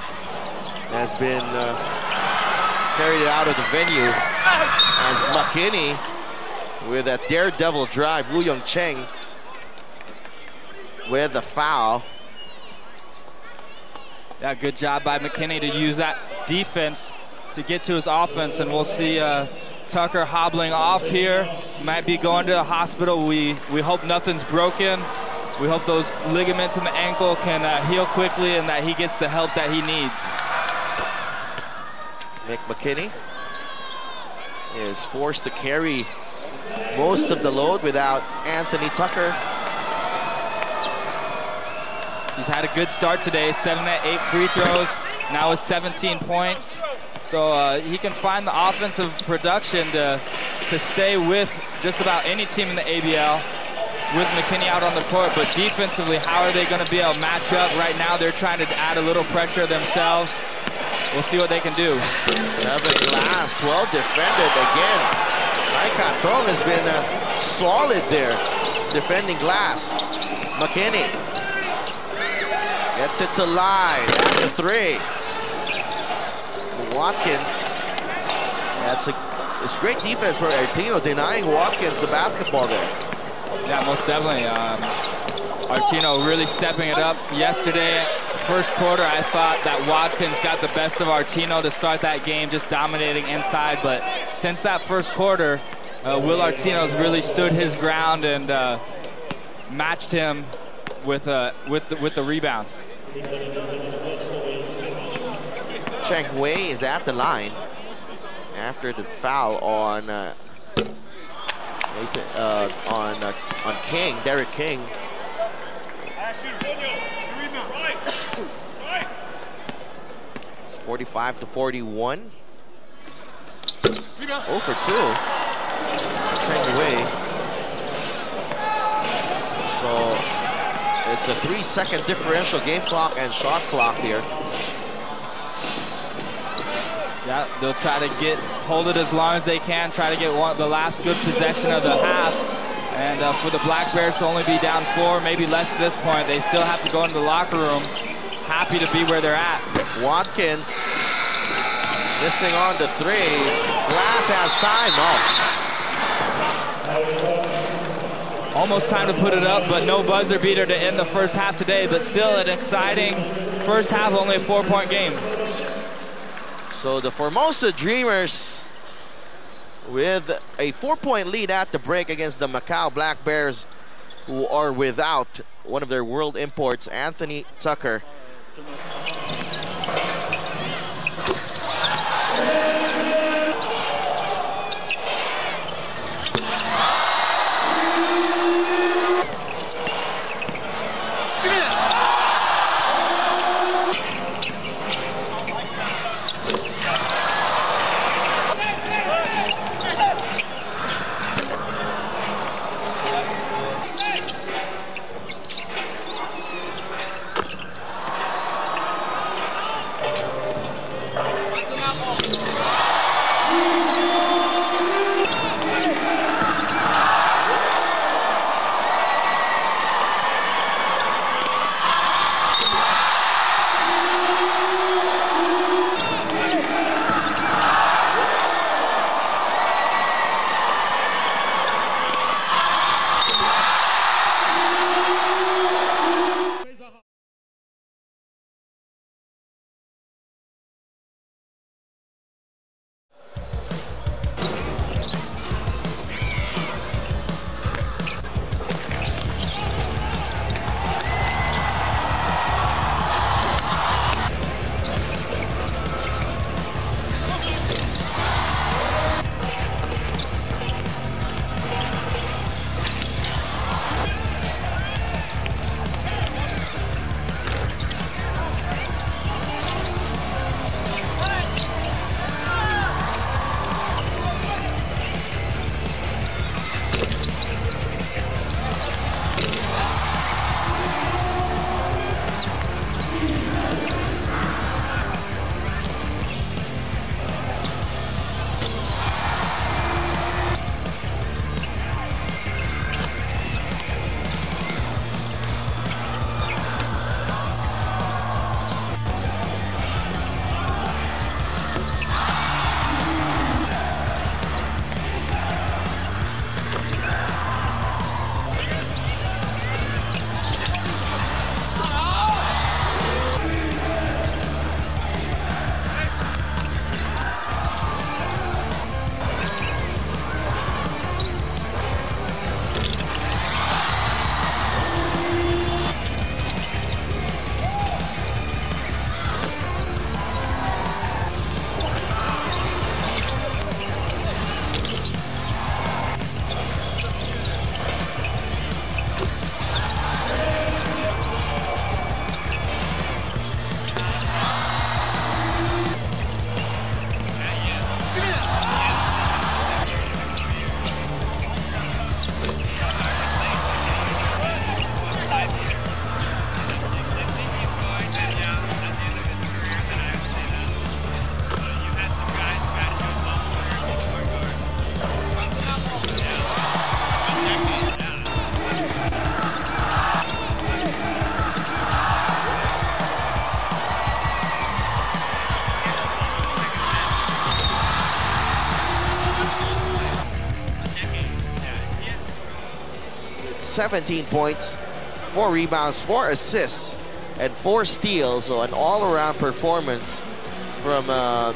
A: has been carried out of the venue as McKinney with a daredevil drive. Woo Young Cheng with the foul.
B: Yeah, good job by McKinney to use that defense to get to his offense, and we'll see Tucker hobbling off here. Might be going to the hospital. We hope nothing's broken. We hope those ligaments in the ankle can heal quickly and that he gets the help that he needs.
A: Mick McKinney is forced to carry most of the load without Anthony Tucker.
B: He's had a good start today, 7 of 8 free throws, now with 17 points. So he can find the offensive production to stay with just about any team in the ABL with McKinney out on the court. But defensively, how are they going to be able to match up? Right now, they're trying to add a little pressure themselves. We'll see what they can do.
A: Tevin Glass, well defended again. Kai Katong has been solid there, defending Glass. McKinney gets it to line, that's a three. Watkins, it's great defense for Artino, denying Watkins the basketball there.
B: Yeah, most definitely. Artino really stepping it up yesterday. First quarter, I thought that Watkins got the best of Artino to start that game, just dominating inside. But since that first quarter, Will Artino's really stood his ground and matched him with the rebounds.
A: Cheng Wei is at the line after the foul on King, Derek King. It's 45-41. 0 for 2. Cheng Wei. So it's a 3-second differential game clock and shot clock here.
B: Yeah, they'll try to hold it as long as they can, try to get the last good possession of the half. And for the Black Bears to only be down 4, maybe less at this point, they still have to go into the locker room, happy to be where they're at.
A: Watkins missing on the 3. Glass has time.
B: Almost time to put it up, but no buzzer beater to end the first half today, but still an exciting first half, only a 4-point game.
A: So the Formosa Dreamers with a 4-point lead at the break against the Macau Black Bears, who are without one of their world imports, Anthony Tucker. 17 points, 4 rebounds, 4 assists, and 4 steals. So an all-around performance from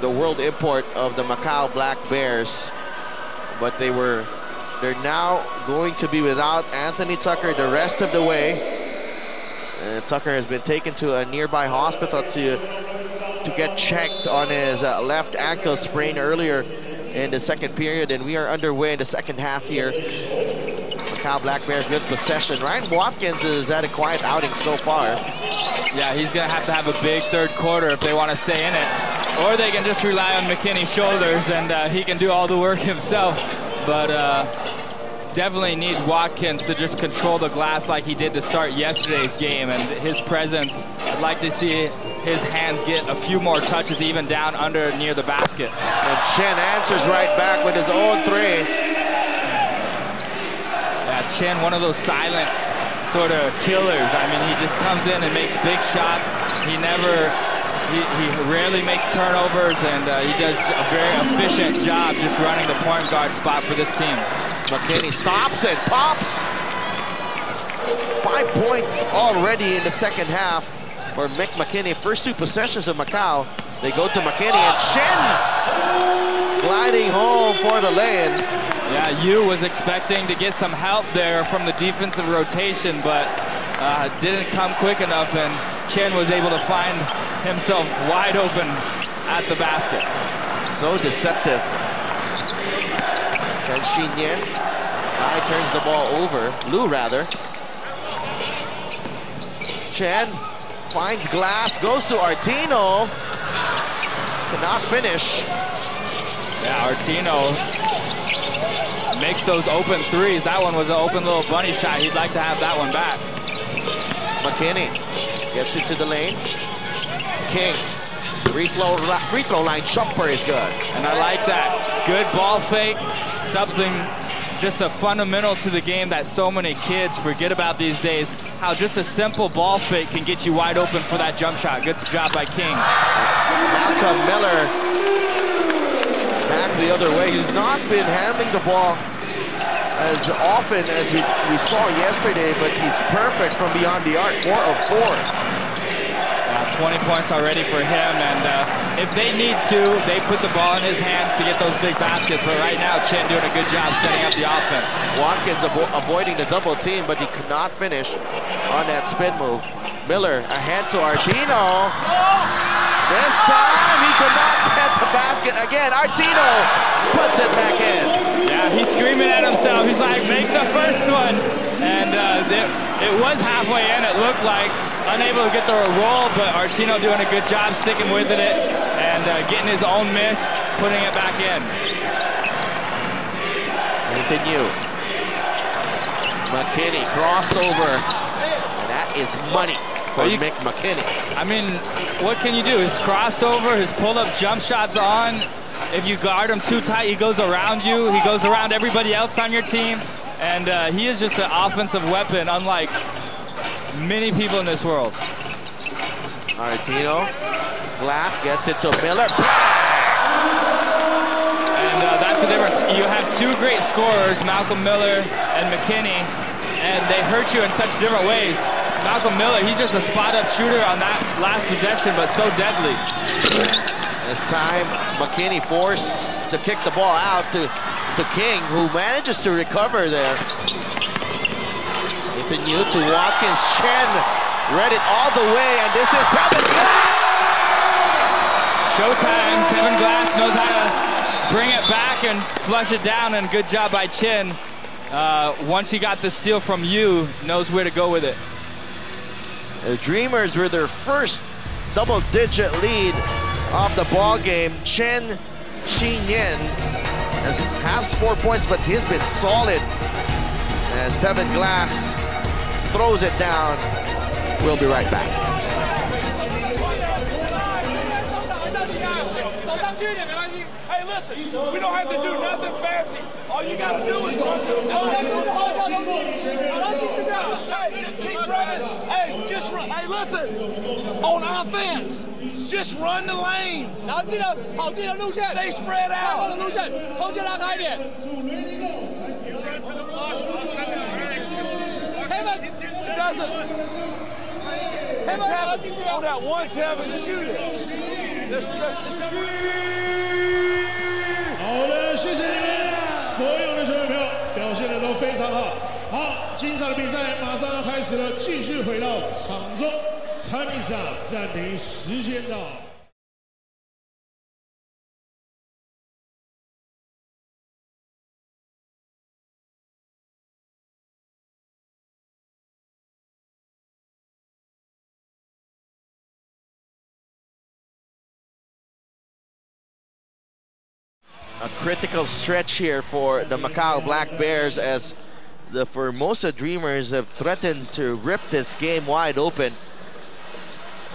A: the world import of the Macau Black Bears. But they're now going to be without Anthony Tucker the rest of the way. Tucker has been taken to a nearby hospital to get checked on his left ankle sprain earlier in the second period, and we are underway in the second half here. Macau Black Bears with possession. Ryan Watkins has had a quiet outing so far.
B: Yeah, he's gonna have to have a big third quarter if they want to stay in it, or they can just rely on McKinney's shoulders and he can do all the work himself. But definitely need Watkins to just control the glass like he did to start yesterday's game, and his presence, I'd like to see his hands get a few more touches even down under near the basket.
A: And Chen answers right back with his own 3.
B: Yeah, Chen, one of those silent sort of killers. I mean, he just comes in and makes big shots. He rarely makes turnovers, and he does a very efficient job just running the point guard spot for this team.
A: McKinney stops and pops. 5 points already in the second half for Mick McKinney. First 2 possessions of Macau, they go to McKinney, and Chen gliding home for the lay-in.
B: Yeah, Yu was expecting to get some help there from the defensive rotation, but didn't come quick enough, and Chen was able to find himself wide open at the basket.
A: So deceptive. Chen Xinyan turns the ball over. Lu, rather. Chen finds glass, goes to Artino. Cannot finish.
B: Yeah, Artino makes those open threes. That one was an open little bunny shot. He'd like to have that one back.
A: McKinney gets it to the lane. King, free throw line jumper is good.
B: And I like that. Good ball fake. Something, just a fundamental to the game that so many kids forget about these days. How just a simple ball fake can get you wide open for that jump shot. Good job by King.
A: It's Malcolm Miller back the other way. He's not been handling the ball as often as we saw yesterday, but he's perfect from beyond the arc. 4 of 4.
B: 20 points already for him, and if they need to, they put the ball in his hands to get those big baskets, but right now Chen doing a good job setting up the offense.
A: Watkins avoiding the double team, but he could not finish on that spin move. Miller, a hand to Artino. This time he could not get the basket again. Artino puts it back in.
B: Yeah, he's screaming at himself. He's like, make the first one. And it was halfway in, it looked like. Unable to get the roll, but Artino doing a good job sticking with it and getting his own miss, putting it back in.
A: Nathan Yu. McKinney, crossover. And that is money for Mick McKinney.
B: I mean, what can you do? His crossover, his pull-up jump shots on. If you guard him too tight, he goes around you. He goes around everybody else on your team. And he is just an offensive weapon, unlike many people in this world.
A: Artino, glass gets it to Miller.
B: And that's the difference. You have 2 great scorers, Malcolm Miller and McKinney, and they hurt you in such different ways. Malcolm Miller, he's just a spot-up shooter on that last possession, but so deadly.
A: This time, McKinney forced to kick the ball out to King, who manages to recover there. Nathan Yu to Watkins. Chen read it all the way, and this is Tevin Glass!
B: Showtime. Tevin Glass knows how to bring it back and flush it down, and good job by Chen. Once he got the steal from Yu, knows where to go with it.
A: The Dreamers were their first double-digit lead of the ball game. Chen Xinyan has 4 points, but he's been solid as Tevin Glass throws it down. We'll be right back.
C: Hey, listen, we don't have to do nothing fancy. All you got to do is run to the side. Hey, just keep running. Hey, just run. Hey, listen, on offense, just run the lanes. Stay spread out. doesn't. Hey, Tevin, on that one, Tevin, shoot it. Let's shoot.
D: 好的，谢谢你们所有的球员朋友，表现的都非常好。好，精彩的比赛马上要开始了，继续回到场中。Time is up， 暂停时间到。
A: A critical stretch here for the Macau Black Bears as the Formosa Dreamers have threatened to rip this game wide open.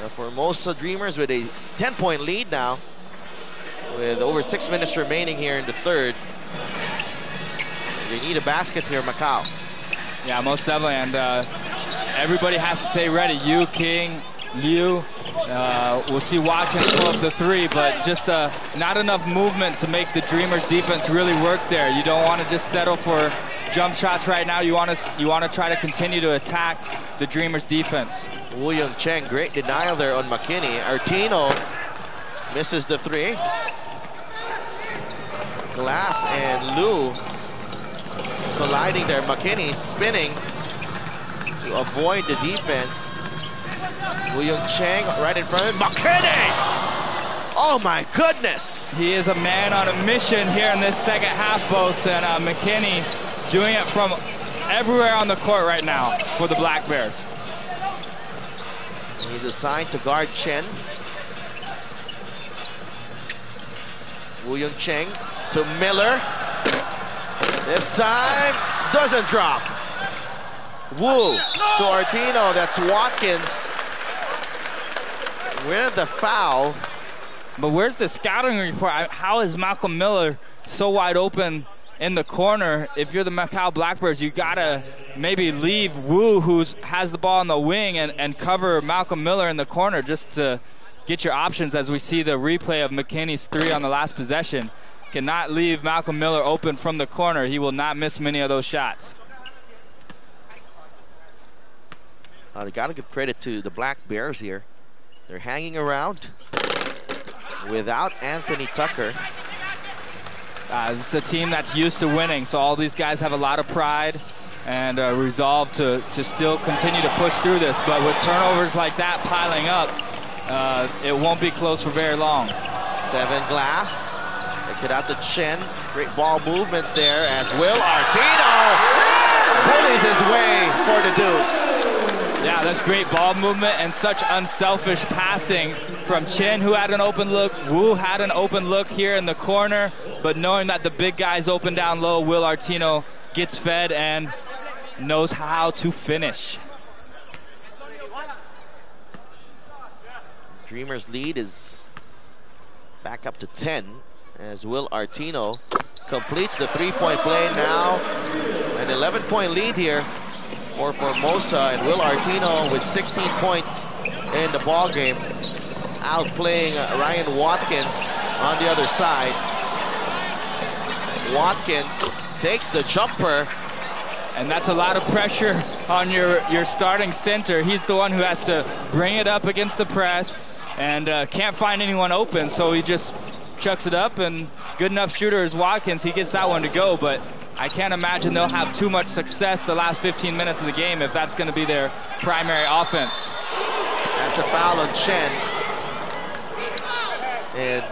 A: The Formosa Dreamers with a 10-point lead now with over 6 minutes remaining here in the third. They need a basket here, Macau.
B: Yeah, most definitely, and everybody has to stay ready. You, King, Liu. We'll see Watkins pull up the three, but just not enough movement to make the Dreamers defense really work there. You don't want to just settle for jump shots right now. You want to try to continue to attack the Dreamers defense.
A: Woo Young Cheng, great denial there on McKinney. Artino misses the three. Glass and Liu colliding there. McKinney spinning to avoid the defense. Woo Young Cheng right in front of him. McKinney! Oh my goodness!
B: He is a man on a mission here in this second half, folks, and McKinney doing it from everywhere on the court right now for the Black Bears.
A: He's assigned to guard Chen. Woo Young Cheng to Miller. This time doesn't drop. Woo to Artino. That's Watkins with the foul.
B: But where's the scouting report? How is Malcolm Miller so wide open in the corner? If you're the Macau Black Bears, you gotta maybe leave Woo, who has the ball on the wing, and cover Malcolm Miller in the corner just to get your options, as we see the replay of McKinney's three on the last possession. Cannot leave Malcolm Miller open from the corner. He will not miss many of those shots.
A: They gotta give credit to the Black Bears here. They're hanging around without Anthony Tucker.
B: This is a team that's used to winning, so all these guys have a lot of pride and resolve to still continue to push through this. But with turnovers like that piling up, it won't be close for very long.
A: Devin Glass takes it out to Chen. Great ball movement there as Will Artino bullies his way for the deuce.
B: Yeah, that's great ball movement and such unselfish passing from Chen, who had an open look. Wu had an open look here in the corner, but knowing that the big guy's open down low, Will Artino gets fed and knows how to finish.
A: Dreamers' lead is back up to 10 as Will Artino completes the three-point play. Now an 11-point lead here for Formosa, and Will Artino with 16 points in the ball game, outplaying Ryan Watkins on the other side. Watkins takes the jumper.
B: And that's a lot of pressure on your starting center. He's the one who has to bring it up against the press and can't find anyone open, so he just chucks it up, and good enough shooter as Watkins, he gets that one to go, but I can't imagine they'll have too much success the last 15 minutes of the game if that's going to be their primary offense.
A: That's a foul on Chen. And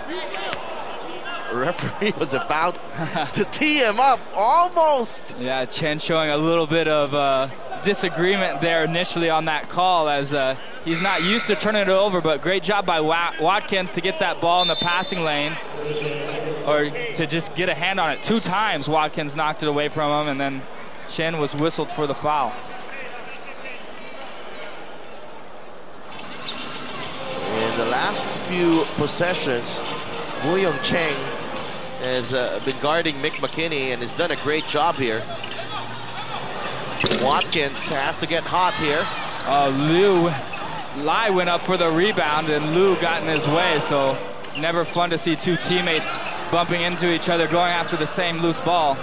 A: the referee was about to tee him up, almost.
B: Yeah, Chen showing a little bit of disagreement there initially on that call, as he's not used to turning it over, but great job by Watkins to get that ball in the passing lane, or to just get a hand on it. 2 times Watkins knocked it away from him, and then Chen was whistled for the foul.
A: In the last few possessions, Woo Young Cheng has been guarding Mick McKinney and has done a great job here. Watkins has to get hot here.
B: Lai went up for the rebound, and Liu got in his way, so never fun to see two teammates bumping into each other, going after the same loose ball.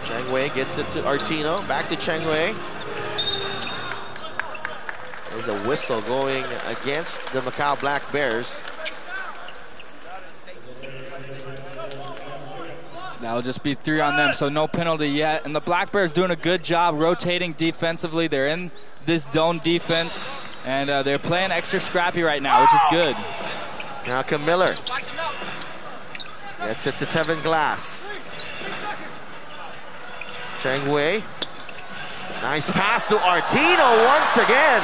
A: Cheng Wei gets it to Artino, back to Cheng Wei. There's a whistle going against the Macau Black Bears.
B: That'll just be 3 on them, so no penalty yet. And the Black Bears doing a good job rotating defensively. They're in this zone defense, and they're playing extra scrappy right now, which is good.
A: Malcolm Miller gets it to Tevin Glass. Cheng Wei. Nice pass to Artino once again.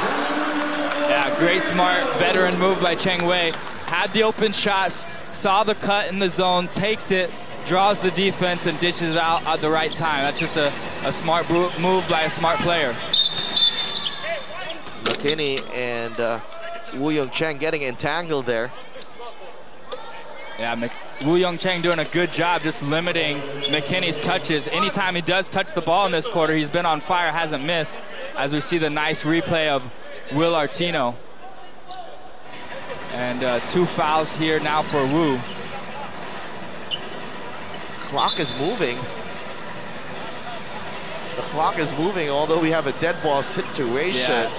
B: Yeah, great, smart, veteran move by Cheng Wei. Had the open shot, saw the cut in the zone, takes it, draws the defense, and dishes it out at the right time. That's just a smart move by a smart player.
A: McKinney and Wu Young Cheng getting entangled there.
B: Yeah, Wu Young Cheng doing a good job just limiting McKinney's touches. Anytime he does touch the ball in this quarter, he's been on fire, hasn't missed, as we see the nice replay of Will Artino. And 2 fouls here now for Wu.
A: Clock is moving. The clock is moving, although we have a dead ball situation. Yeah.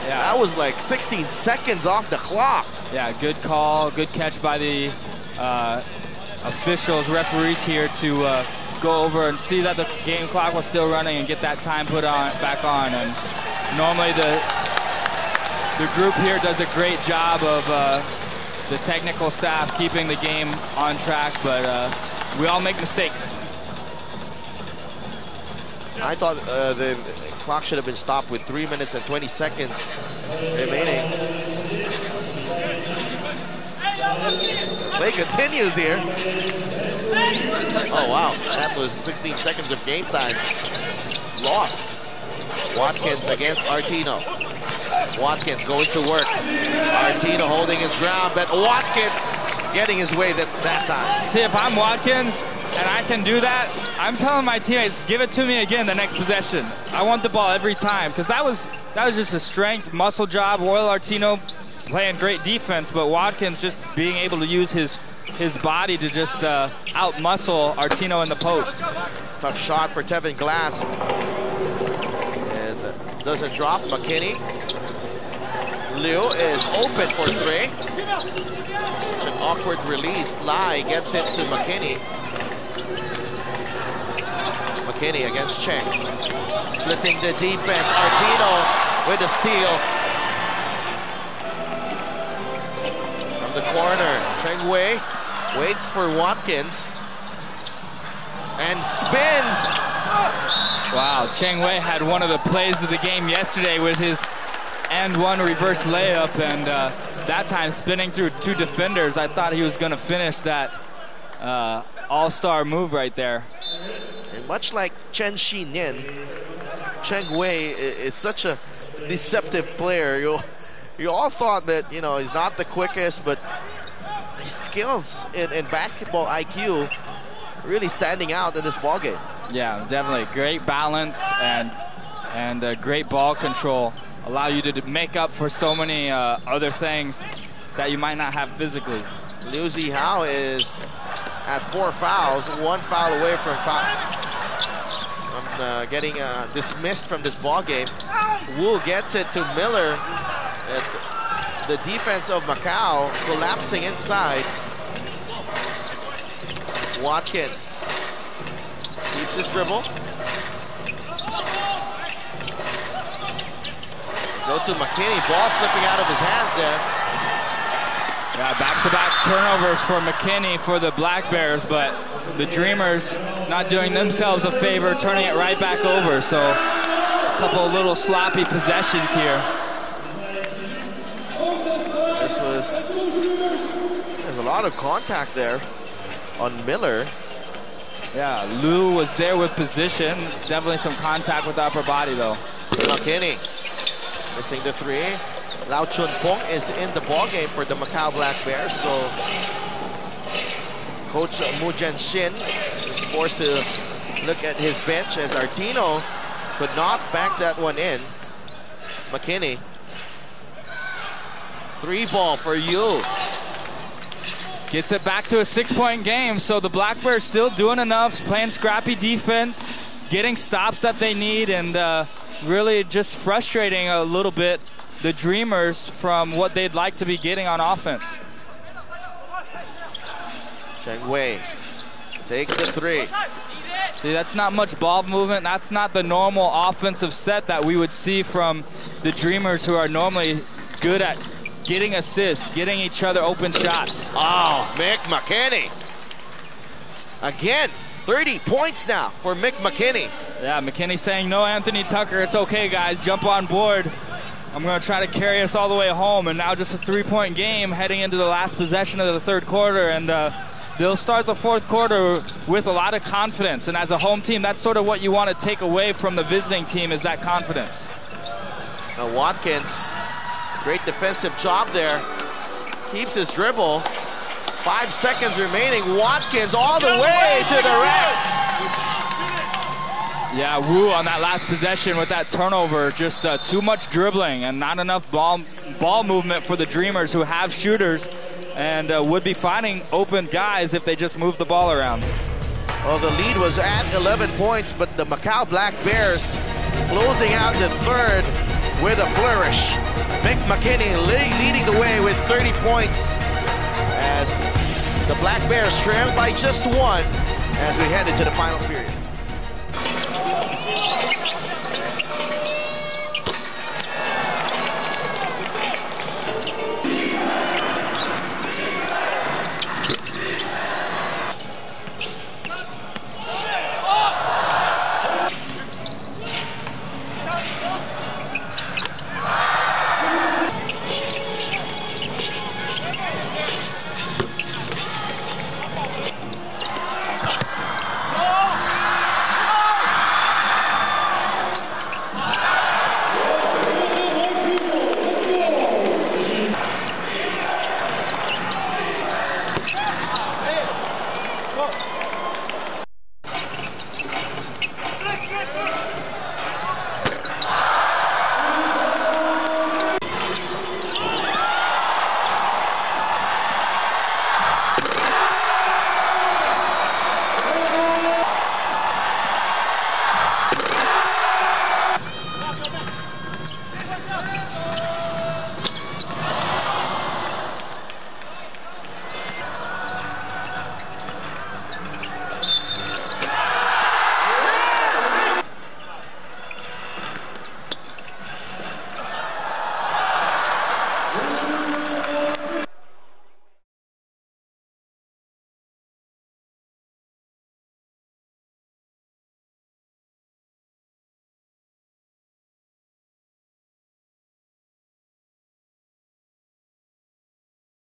A: That was like 16 seconds off the clock.
B: Yeah, good call, good catch by the officials, referees here to go over and see that the game clock was still running and get that time put back on. And normally the group here does a great job of the technical staff keeping the game on track, but we all make mistakes.
A: I thought the clock should have been stopped with 3 minutes and 20 seconds remaining. Play continues here. Oh wow, that was 16 seconds of game time lost. Watkins against Artino. Watkins going to work. Artino holding his ground, but Watkins getting his way that time.
B: See, if I'm Watkins and I can do that, I'm telling my teammates, give it to me again the next possession. I want the ball every time, because that was just a strength, muscle job. Royal Artino playing great defense, but Watkins just being able to use his body to just out-muscle Artino in the post.
A: Tough shot for Tevin Glass. And doesn't drop. McKinney. Liu is open for 3. Such an awkward release. Lai gets it to McKinney. McKinney against Cheng. Splitting the defense. Artino with a steal. From the corner, Cheng Wei waits for Watkins and spins.
B: Wow, Cheng Wei had one of the plays of the game yesterday with his end-one reverse layup, and that time spinning through 2 defenders. I thought he was going to finish that all-star move right there.
A: And much like Chen Shi-Nin, Cheng Wei is such a deceptive player. You all thought that, you know, he's not the quickest, but his skills in basketball IQ really standing out in this ball game.
B: Yeah, definitely. Great balance and great ball control. Allow you to make up for so many other things that you might not have physically.
A: Liu Zihao is at 4 fouls, 1 foul away from getting dismissed from this ball game. Wu gets it to Miller. The defense of Macau collapsing inside. Watkins keeps his dribble. Go to McKinney, ball slipping out of his hands there.
B: Yeah, back-to-back turnovers for McKinney for the Black Bears, but the Dreamers not doing themselves a favor, turning it right back over. So a couple of little sloppy possessions here.
A: There's a lot of contact there on Miller.
B: Yeah, Liu was there with position. Definitely some contact with the upper body though.
A: McKinney missing the 3. Lau Chun Pong is in the ball game for the Macau Black Bears, so Coach Mu Jian-shin is forced to look at his bench as Artino could not bank that one in. McKinney. 3 ball for Yu.
B: Gets it back to a 6-point game, so the Black Bears still doing enough, playing scrappy defense, getting stops that they need, and really just frustrating a little bit the Dreamers from what they'd like to be getting on offense.
A: Cheng Wei takes the three.
B: See, that's not much ball movement. That's not the normal offensive set that we would see from the Dreamers, who are normally good at getting assists, getting each other open shots.
A: Oh, Mick McKinney. Again, 30 points now for Mick McKinney.
B: Yeah, McKinney saying, no, Anthony Tucker, it's okay, guys, jump on board. I'm going to try to carry us all the way home. And now just a three-point game heading into the last possession of the third quarter. And they'll start the fourth quarter with a lot of confidence. And as a home team, that's sort of what you want to take away from the visiting team, is that confidence.
A: Now Watkins, great defensive job there. Keeps his dribble. 5 seconds remaining. Watkins all the way to the rack.
B: Yeah, Wu on that last possession with that turnover. Just too much dribbling and not enough ball movement for the Dreamers, who have shooters and would be finding open guys if they just move the ball around.
A: Well, the lead was at 11 points, but the Macau Black Bears closing out the third with a flourish. Mick McKinney leading the way with 30 points as the Black Bears trailed by just one as we head into the final period.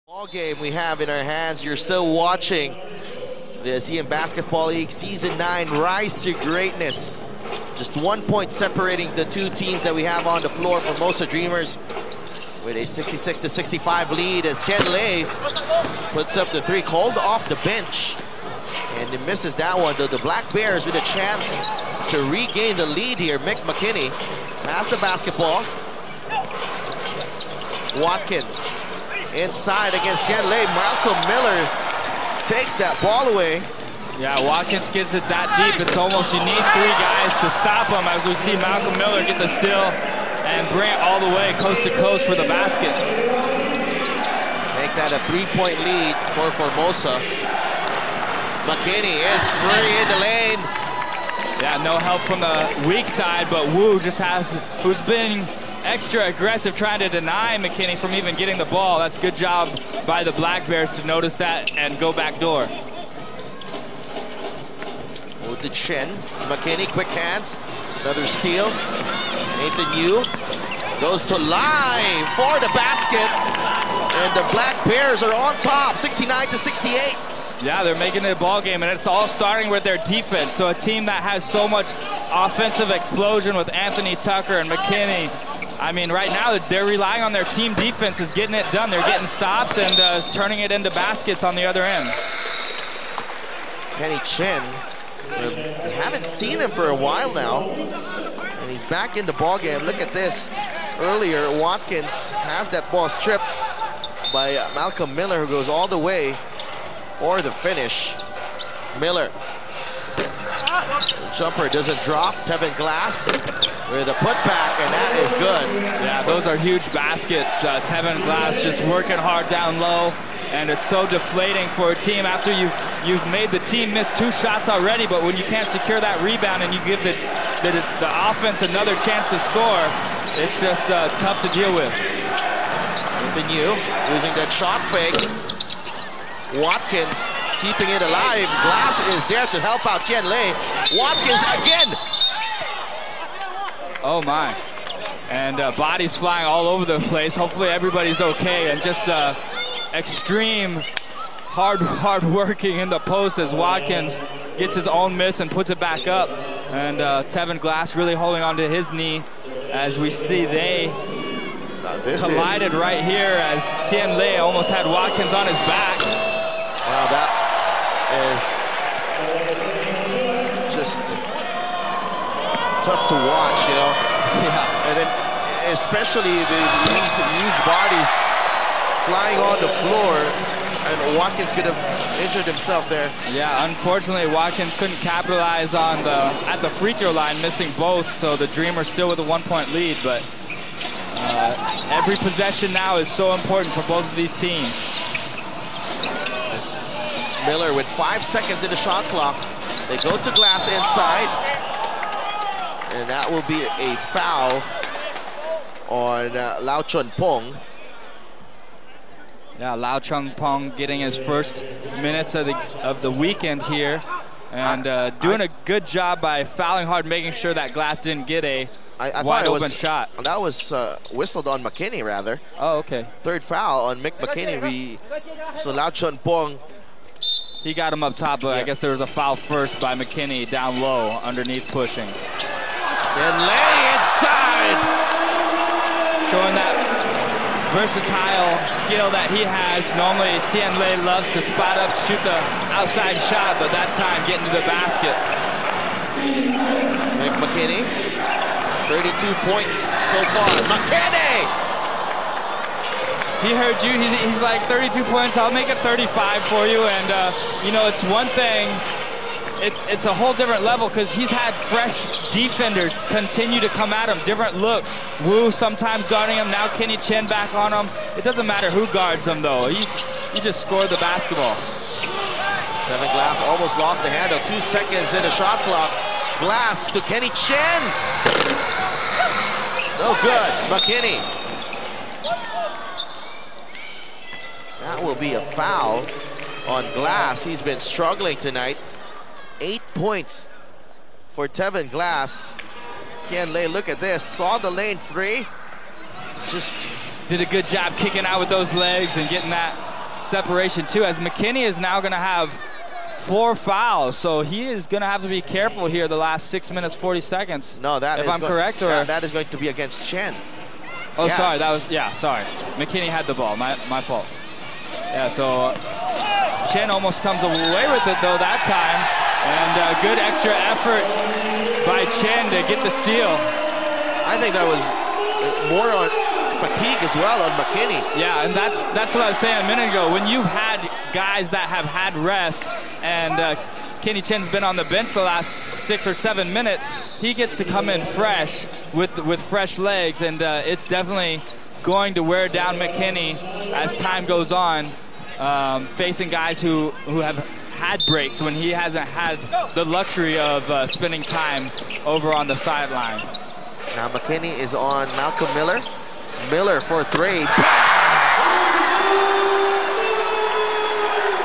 A: Ball game we have in our hands. You're still watching the ASEAN Basketball League Season 9 Rise to Greatness. Just 1 point separating the two teams that we have on the floor. Formosa Dreamers with a 66-65 lead as Chen Lei puts up the three, called off the bench. And he misses that one. The Black Bears with a chance to regain the lead here. Mick McKinney has the basketball. Watkins inside against Chen Lei. Malcolm Miller takes that ball away.
B: Yeah, Watkins gets it that deep. It's almost, you need three guys to stop him, as we see Malcolm Miller get the steal and bring it all the way coast to coast for the basket.
A: Make that a 3-point lead for Formosa. McKinney is free in the lane.
B: Yeah, no help from the weak side, but Wu just has, who's been extra aggressive trying to deny McKinney from even getting the ball. That's a good job by the Black Bears to notice that and go back door.
A: With the Chen, McKinney, quick hands, another steal. Nathan Yu goes to line for the basket, and the Black Bears are on top, 69-68.
B: Yeah, they're making it a ball game, and it's all starting with their defense. So a team that has so much offensive explosion with Anthony Tucker and McKinney. I mean, right now they're relying on their team defenses getting it done. They're getting stops and turning it into baskets on the other end.
A: Kenny Chen, we haven't seen him for a while now, and he's back in the ball game. Look at this. Earlier, Watkins has that ball stripped by Malcolm Miller, who goes all the way, or the finish. Miller Jumper doesn't drop. Tevin Glass with a putback, and that is good.
B: Yeah, those are huge baskets. Tevin Glass just working hard down low, and it's so deflating for a team after you've made the team miss 2 shots already, but when you can't secure that rebound and you give the offense another chance to score, it's just tough to deal with.
A: Nathan Yu using that shot fake. Watkins keeping it alive. Glass is there to help out Tian Lei. Watkins again.
B: Oh my. And bodies flying all over the place. Hopefully everybody's okay. And just extreme hard working in the post as Watkins gets his own miss and puts it back up. And Tevin Glass really holding on to his knee as we see they collided right here as Tian Lei almost had Watkins on his back.
A: Wow, that is just tough to watch, you know.
B: Yeah.
A: And then especially these huge bodies flying on the floor, and Watkins could have injured himself there.
B: Yeah, unfortunately Watkins couldn't capitalize on at the free throw line, missing both, so the Dreamers still with a 1-point lead, but every possession now is so important for both of these teams.
A: Miller with 5 seconds in the shot clock. They go to Glass inside, and that will be a foul on Lau Chun Pong.
B: Yeah, Lau Chun Pong getting his first minutes of the weekend here, and doing a good job by fouling hard, making sure that Glass didn't get a wide open shot.
A: That was whistled on McKinney, rather.
B: Oh, okay.
A: Third foul on Mick McKinney. So Lau Chun Pong,
B: he got him up top, but yeah. I guess there was a foul first by McKinney down low, underneath pushing.
A: And lay inside!
B: Showing that versatile skill that he has. Normally, Tian Lei loves to spot up, shoot the outside shot, but that time getting to the basket.
A: Mick McKinney, 32 points so far. McKinney!
B: He heard you, he's like 32 points, I'll make it 35 for you. And you know, it's one thing, it's a whole different level because he's had fresh defenders continue to come at him, different looks. Wu sometimes guarding him, now Kenny Chen back on him. It doesn't matter who guards him though, he just scored the basketball.
A: Tevin Glass almost lost the handle, 2 seconds in the shot clock. Glass to Kenny Chen. No good, McKinney. That will be a foul on Glass. He's been struggling tonight. 8 points for Tevin Glass. Tian Lei, look at this. Saw the lane 3. Just
B: did a good job kicking out with those legs and getting that separation too, as McKinney is now gonna have 4 fouls. So he is gonna have to be careful here the last 6 minutes, 40 seconds.
A: No, that
B: if
A: is
B: I'm correct, or
A: that is going to be against Chen.
B: Oh, yeah. Sorry, that was, yeah, sorry. McKinney had the ball, my fault. Yeah, so Chen almost comes away with it though that time. And good extra effort by Chen to get the steal.
A: I think that was more on fatigue as well on McKinney.
B: Yeah, and that's what I was saying a minute ago. When you've had guys that have had rest, and Kenny Chen's been on the bench the last 6 or 7 minutes, he gets to come in fresh with fresh legs, and it's definitely going to wear down McKinney as time goes on, facing guys who have had breaks when he hasn't had the luxury of spending time over on the sideline.
A: Now McKinney is on Malcolm Miller. Miller for 3.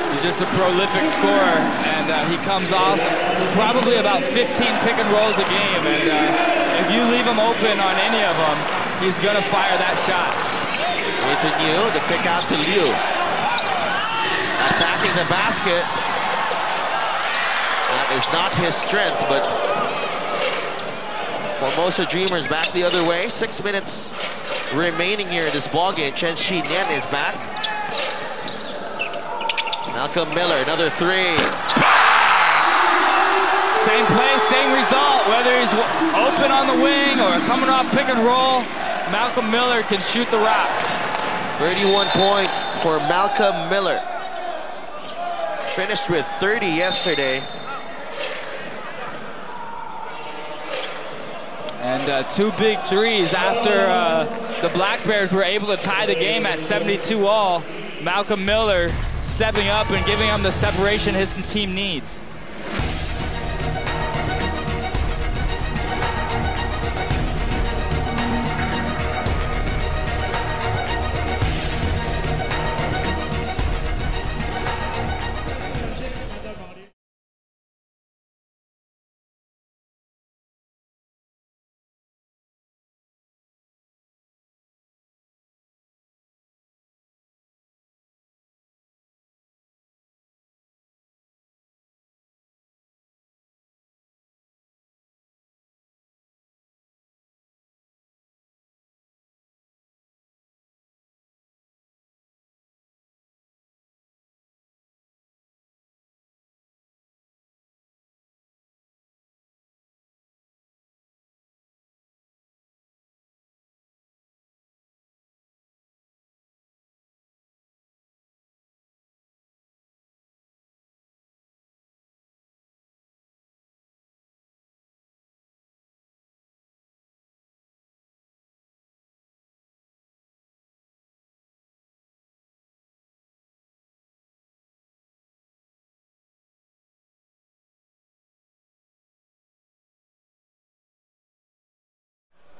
B: He's just a prolific scorer, and he comes off probably about 15 pick and rolls a game, and if you leave him open on any of them, he's gonna fire that shot.
A: Nathan Yu, the kick out to Liu. Attacking the basket. That is not his strength, but Formosa Dreamers back the other way. 6 minutes remaining here in this ballgame. Chen Shi-Nian is back. Malcolm Miller, another 3.
B: Same play, same result. Whether he's open on the wing or coming off pick and roll, Malcolm Miller can shoot the rock.
A: 31 points for Malcolm Miller. Finished with 30 yesterday.
B: And 2 big threes after the Black Bears were able to tie the game at 72 all. Malcolm Miller stepping up and giving him the separation his team needs.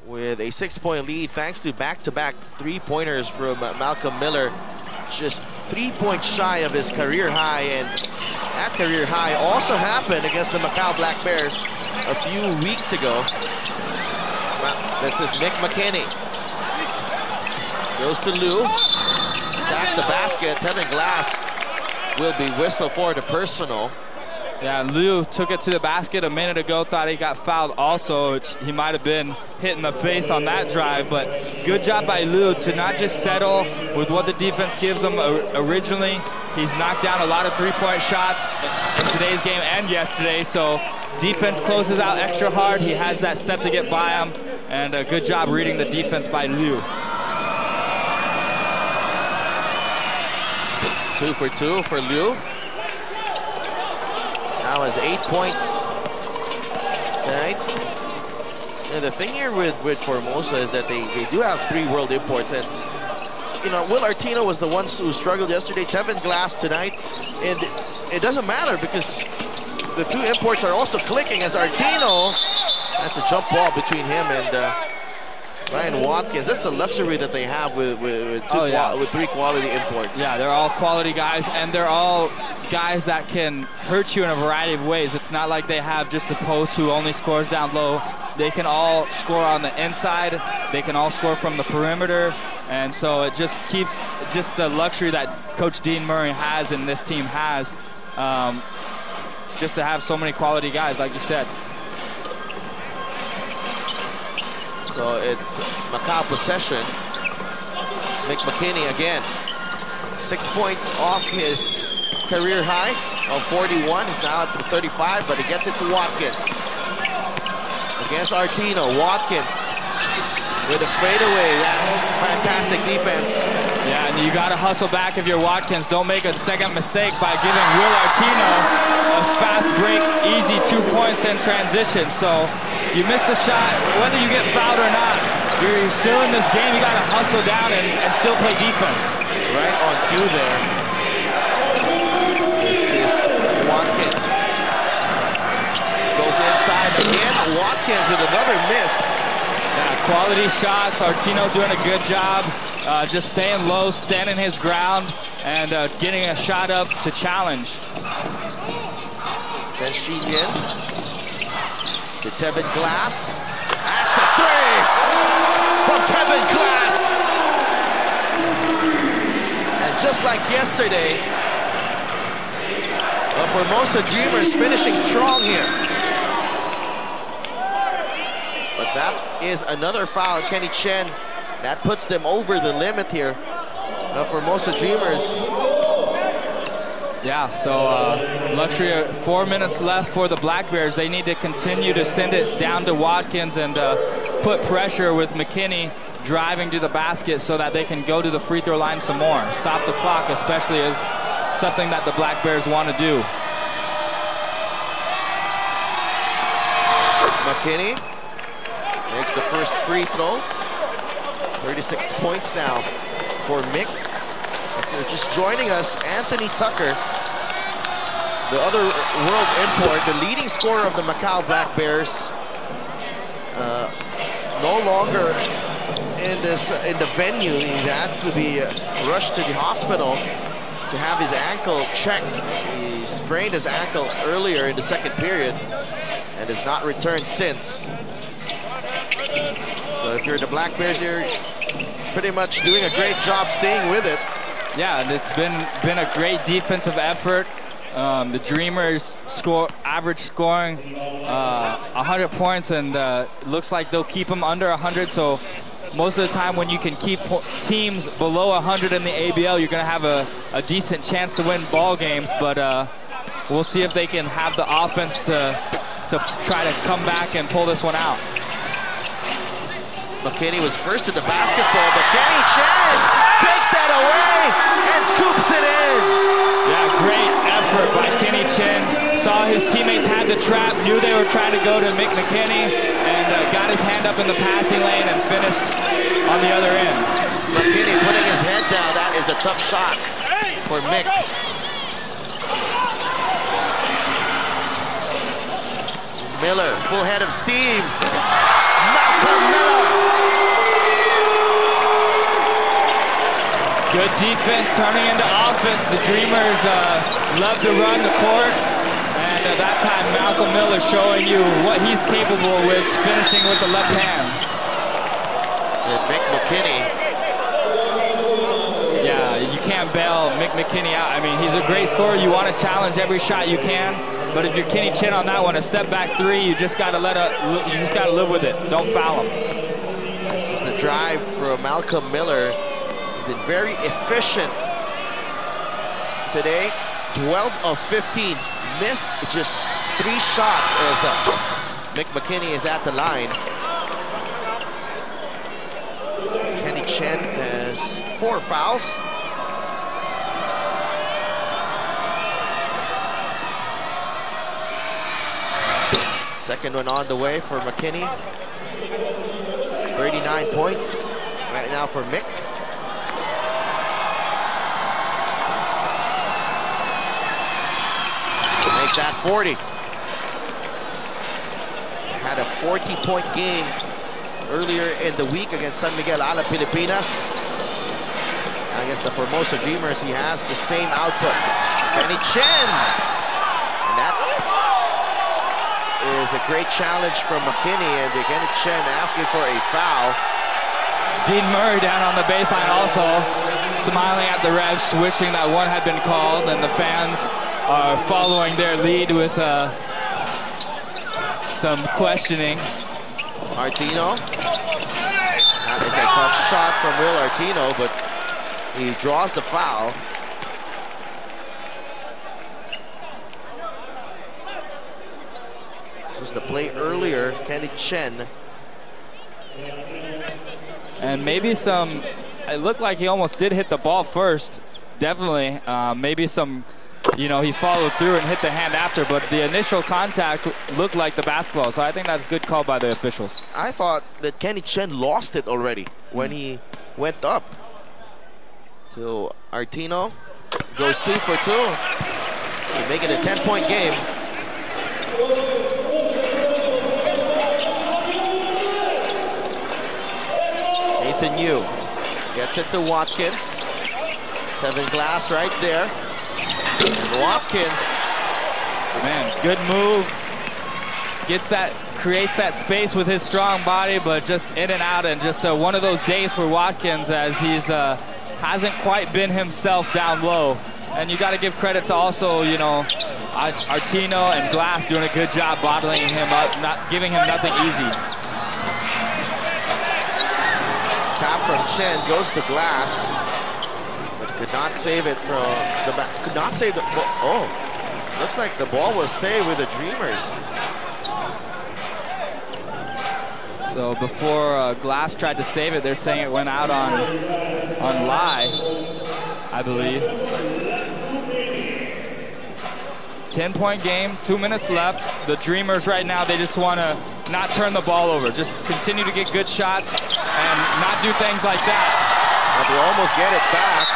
A: With a 6-point lead thanks to back-to-back three-pointers from Malcolm Miller. Just 3 points shy of his career high, and that career high also happened against the Macau Black Bears a few weeks ago. That's his Mick McKinney. Goes to Liu. Attacks the basket. Tevin Glass will be whistled for the personal.
B: Yeah, Liu took it to the basket a minute ago, thought he got fouled also, which he might have been hit in the face on that drive, but good job by Liu to not just settle with what the defense gives him originally. He's knocked down a lot of three-point shots in today's game and yesterday, so defense closes out extra hard. He has that step to get by him, and a good job reading the defense by Liu.
A: 2 for 2 for Liu. Now has 8 points tonight. And the thing here with Formosa is that they do have 3 world imports, and you know, Will Artino was the one who struggled yesterday. Tevin Glass tonight, and it doesn't matter because the 2 imports are also clicking as Artino. That's a jump ball between him and Ryan Watkins. That's a luxury that they have with 3 quality imports.
B: Yeah, they're all quality guys, and they're all guys that can hurt you in a variety of ways. It's not like they have just a post who only scores down low. They can all score on the inside. They can all score from the perimeter. And so it just keeps just the luxury that Coach Dean Murray has and this team has, just to have so many quality guys, like you said.
A: So it's Macau possession. Mick McKinney again. 6 points off his career high of 41. He's now at 35, but he gets it to Watkins. Against Artino, Watkins with a fadeaway. That's fantastic defense.
B: Yeah, and you got to hustle back if you're Watkins. Don't make a second mistake by giving Will Artino a fast break, easy 2 points in transition. So you miss the shot, whether you get fouled or not, you're still in this game. You got to hustle down and still play defense.
A: Right on cue there. This is Watkins. Goes inside again. Watkins with another miss.
B: Yeah, quality shots. Artino doing a good job. Just staying low, standing his ground, and getting a shot up to challenge.
A: Then Shi-Yin to Tevin Glass. That's a 3 from Tevin Glass. And just like yesterday, the Formosa Dreamers finishing strong here. But that is another foul. Kenny Chen, that puts them over the limit here. The Formosa Dreamers.
B: Yeah, so luxury of 4 minutes left for the Black Bears. They need to continue to send it down to Watkins and put pressure with McKinney driving to the basket so that they can go to the free throw line some more. Stop the clock, especially, is something that the Black Bears want to do.
A: McKinney Makes the first free throw. 36 points now for Mick. If you're just joining us, Anthony Tucker, the other world import, the leading scorer of the Macau Black Bears, no longer in the venue. He had to be rushed to the hospital to have his ankle checked. He sprained his ankle earlier in the second period and has not returned since. So if you're the Black Bears, you're pretty much doing a great job staying with it.
B: Yeah, and it's been a great defensive effort. The Dreamers average scoring 100 points, and looks like they'll keep them under 100. So most of the time when you can keep teams below 100 in the ABL, you're going to have a decent chance to win ball games. But we'll see if they can have the offense to try to come back and pull this one out.
A: McKinney was first to the basketball, but Kenny Chen takes that away and scoops it in.
B: Yeah, great effort by Kenny Chen. Saw his teammates had the trap, knew they were trying to go to Mick McKinney, and got his hand up in the passing lane and finished on the other end.
A: McKinney putting his head down. That is a tough shot for Mick. Miller, full head of steam. Malcolm Miller.
B: Good defense turning into offense. The Dreamers love to run the court. And that time, Malcolm Miller showing you what he's capable with, finishing with the left hand.
A: And Mick McKinney.
B: Yeah, you can't bail Mick McKinney out. I mean, he's a great scorer. You want to challenge every shot you can. But if you're Kenny Chen on that one, a step back three, you just got to live with it. Don't foul him.
A: This is the drive from Malcolm Miller. He's been very efficient today. 12 of 15. Missed just 3 shots as Mick McKinney is at the line. Kenny Chen has 4 fouls. Second one on the way for McKinney. 39 points right now for Mick. Make that 40. Had a 40-point game earlier in the week against San Miguel, Alab, Pilipinas. Against the Formosa Dreamers, he has the same output. Kenny Chen. And that is a great challenge from McKinney, and Kenny Chen asking for a foul.
B: Dean Murray down on the baseline also, smiling at the refs, wishing that one had been called, and the fans are following their lead with some questioning.
A: Artino. That is a tough shot from Will Artino, but he draws the foul. This was the play earlier, Kenny Chen.
B: And maybe it looked like he almost did hit the ball first, definitely. Maybe he followed through and hit the hand after, but the initial contact looked like the basketball, so I think that's a good call by the officials.
A: I thought that Kenny Chen lost it already when he went up. So Artino goes 2 for 2 to make it a 10-point game. Nathan Yu gets it to Watkins. Tevin Glass right there. And Watkins.
B: Man, good move. Creates that space with his strong body, but just in and out, and just one of those days for Watkins as he's hasn't quite been himself down low. And you got to give credit to also, Artino and Glass doing a good job bottling him up, not giving him nothing easy.
A: Tap from Chen goes to Glass, but could not save it from the back. Could not save the ball. Oh, looks like the ball will stay with the Dreamers.
B: So before Glass tried to save it, they're saying it went out on Lai, I believe. 10-point game, 2 minutes left. The Dreamers right now, they just want to not turn the ball over. Just continue to get good shots and not do things like that.
A: But they almost get it back.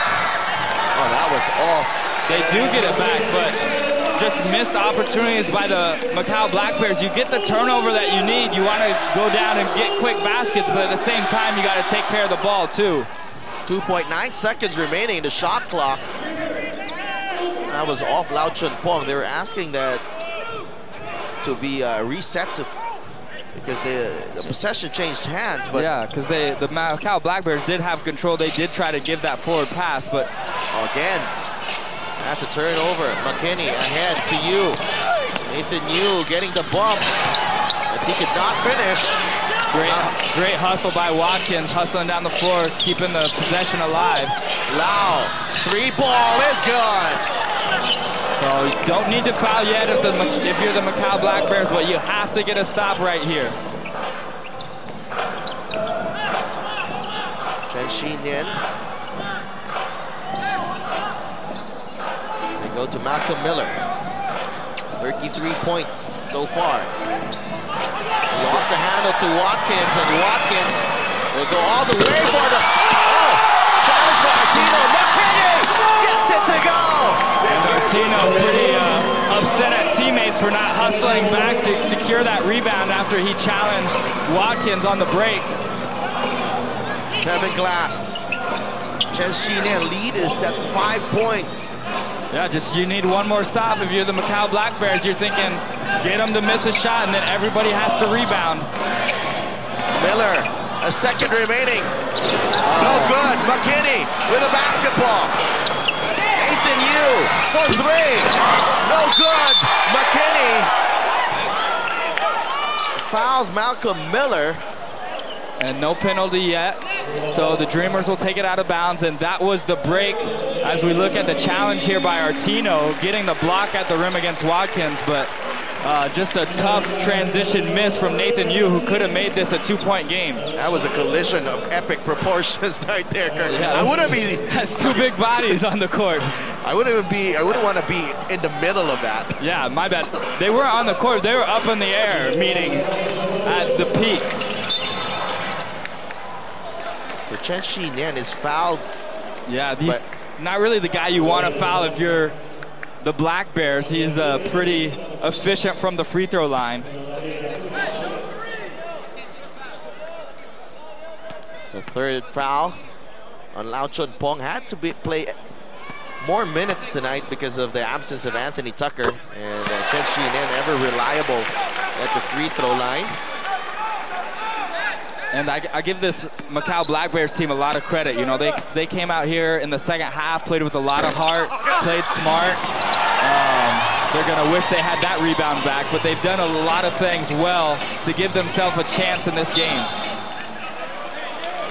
A: Oh, that was off.
B: They do get it back, but just missed opportunities by the Macau Black Bears. You get the turnover that you need. You want to go down and get quick baskets, but at the same time, you got to take care of the ball too.
A: 2.9 seconds remaining in the shot clock. That was off Lau Chun Pong. They were asking that to be reset to, because the possession changed hands. But
B: yeah, because the Macau Black Bears did have control. They did try to give that forward pass, but
A: again, that's a turnover. McKinney ahead to you. Nathan Yu getting the bump, but he could not finish.
B: Great hustle by Watkins, hustling down the floor, keeping the possession alive.
A: Lau, 3-ball is good.
B: So you don't need to foul yet if you're the Macau Black Bears, but you have to get a stop right here.
A: Chen Xinyan. They go to Malcolm Miller. 33 points so far. He lost the handle to Watkins, and Watkins will go all the way for the... Oh! Challenge by Artino. McKinney gets it to go!
B: And Artino pretty upset at teammates for not hustling back to secure that rebound after he challenged Watkins on the break.
A: Tevin Glass. Chen Xinyan lead is at 5 points.
B: Yeah, just you need one more stop. If you're the Macau Black Bears, you're thinking, get them to miss a shot, and then everybody has to rebound.
A: Miller, a second remaining. No good. McKinney with a basketball. Nathan Yu for 3. No good. McKinney fouls Malcolm Miller.
B: And no penalty yet. So the Dreamers will take it out of bounds, and that was the break as we look at the challenge here by Artino, getting the block at the rim against Watkins, but just a tough transition miss from Nathan Yu, who could have made this a 2-point game.
A: That was a collision of epic proportions right there, Kirk.
B: Yeah,
A: I wouldn't be...
B: That's 2 big bodies on the court.
A: I wouldn't want to be in the middle of that.
B: Yeah, my bad. They were on the court. They were up in the air, meeting at the peak.
A: So Chen Xinyan is fouled.
B: Yeah, he's not really the guy you want to foul if you're the Black Bears. He's pretty efficient from the free throw line.
A: So third foul on Lau Chun Pong. Had to play more minutes tonight because of the absence of Anthony Tucker. And Chen Xinyan ever reliable at the free throw line.
B: And I give this Macau Black Bears team a lot of credit. You know, they came out here in the second half, played with a lot of heart, played smart. They're going to wish they had that rebound back, but they've done a lot of things well to give themselves a chance in this game.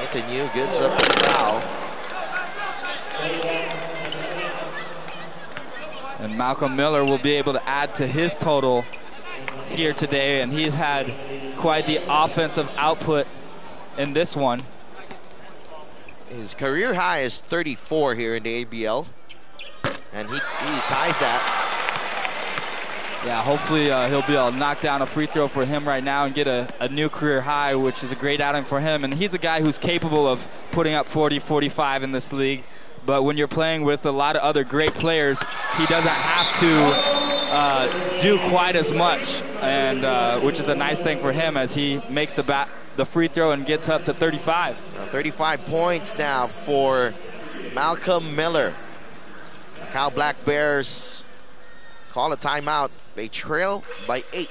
A: Nathan Yu gives up the foul.
B: And Malcolm Miller will be able to add to his total here today, and he's had quite the offensive output in this one.
A: His career high is 34 here in the ABL, and he ties that.
B: Yeah, hopefully he'll be able to knock down a free throw for him right now and get a new career high, which is a great outing for him. And he's a guy who's capable of putting up 40, 45 in this league. But when you're playing with a lot of other great players, he doesn't have to do quite as much, and which is a nice thing for him as he makes the free throw and gets up to 35.
A: 35 points now for Malcolm Miller. Macau Black Bears call a timeout. They trail by 8.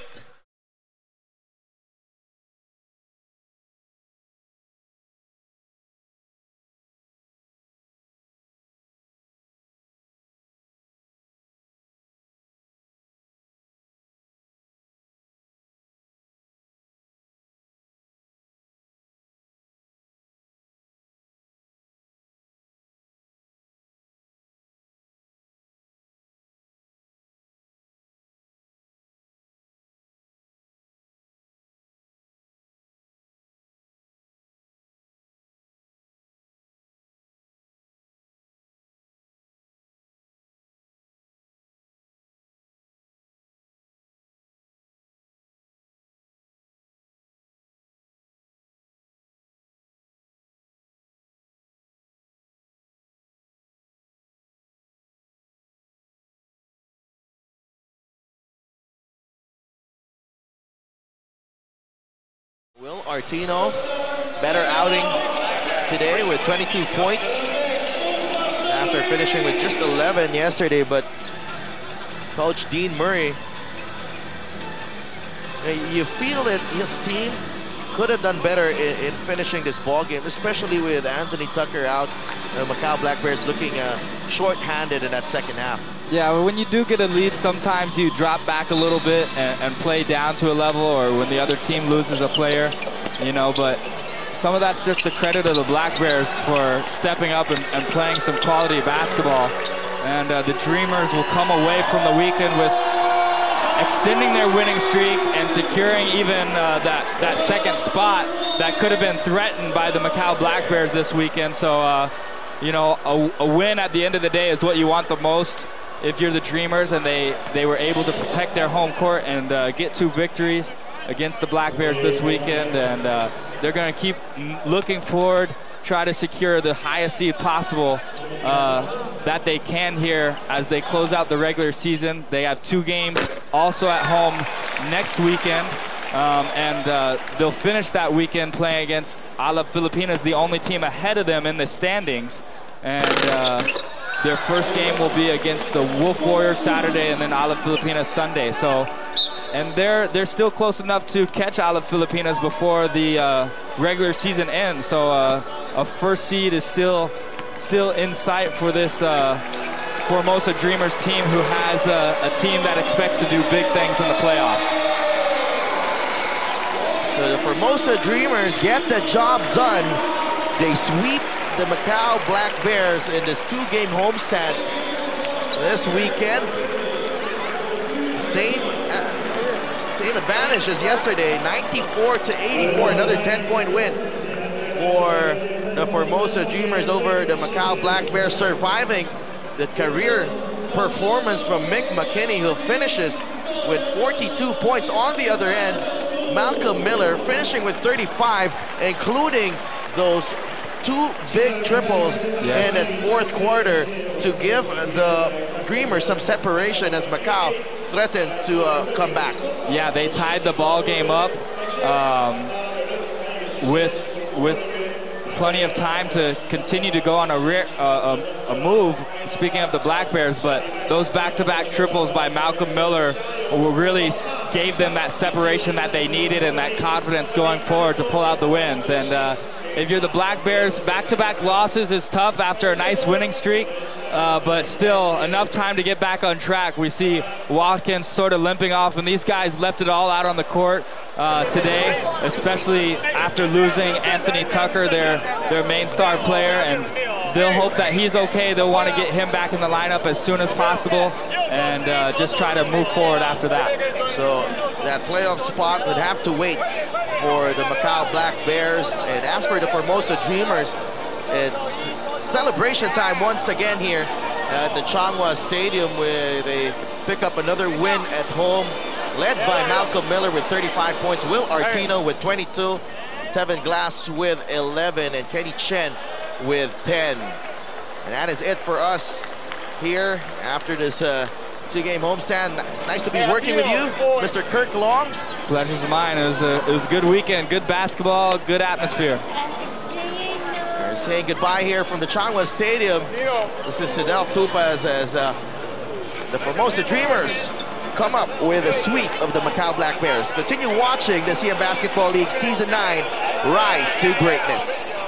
A: Will Artino, better outing today with 22 points after finishing with just 11 yesterday, but Coach Dean Murray, you feel that his team could have done better in finishing this ball game, especially with Anthony Tucker out. Macau Black Bears looking short-handed in that second half.
B: Yeah, well, when you do get a lead, sometimes you drop back a little bit and play down to a level, or when the other team loses a player, you know, but some of that's just the credit of the Black Bears for stepping up and playing some quality basketball. And the Dreamers will come away from the weekend with extending their winning streak and securing even that second spot that could have been threatened by the Macau Black Bears this weekend. So, you know, a win at the end of the day is what you want the most if you're the Dreamers, and they were able to protect their home court and get 2 victories against the Black Bears this weekend, and they're going to keep looking forward, try to secure the highest seed possible that they can here as they close out the regular season. They have 2 games also at home next weekend, and they'll finish that weekend playing against Alab, Pilipinas, the only team ahead of them in the standings. And their first game will be against the Wolf Warriors Saturday, and then Alab, Pilipinas Sunday. So, and they're still close enough to catch Alab, Pilipinas before the regular season ends. So a first seed is still in sight for this Formosa Dreamers team, who has a team that expects to do big things in the playoffs.
A: So the Formosa Dreamers get the job done. They sweep the Macau Black Bears in this 2-game homestand this weekend. Same advantage as yesterday, 94-84, another 10-point win for the Formosa Dreamers over the Macau Black Bears, surviving the career performance from Mick McKinney, who finishes with 42 points. On the other end, Malcolm Miller finishing with 35, including those 2 big triples in the fourth quarter to give the Dreamers some separation as Macau threatened to come back.
B: Yeah, they tied the ball game up with plenty of time to continue to go on a move, speaking of the Black Bears, but those back-to-back triples by Malcolm Miller really gave them that separation that they needed and that confidence going forward to pull out the wins. And if you're the Black Bears, back-to-back losses is tough after a nice winning streak, but still enough time to get back on track. We see Watkins sort of limping off, and these guys left it all out on the court today, especially after losing Anthony Tucker, their main star player, and they'll hope that he's okay. They'll want to get him back in the lineup as soon as possible and just try to move forward after that.
A: So that playoff spot would have to wait for the Macau Black Bears. And as for the Formosa Dreamers, it's celebration time once again here at the Changhua Stadium, where they pick up another win at home, led by Malcolm Miller with 35 points, Will Artino with 22, Tevin Glass with 11, and Kenny Chen with 10. And that is it for us here after this 2-game homestand. It's nice to be working with you, Mr. Kirk Long.
B: Pleasure's mine. It was a good weekend, good basketball, good atmosphere.
A: We're saying goodbye here from the Changhua Stadium. This is Sidel Tupas as the Formosa Dreamers come up with a sweep of the Macau Black Bears. Continue watching the ASEAN Basketball League Season 9 Rise to Greatness.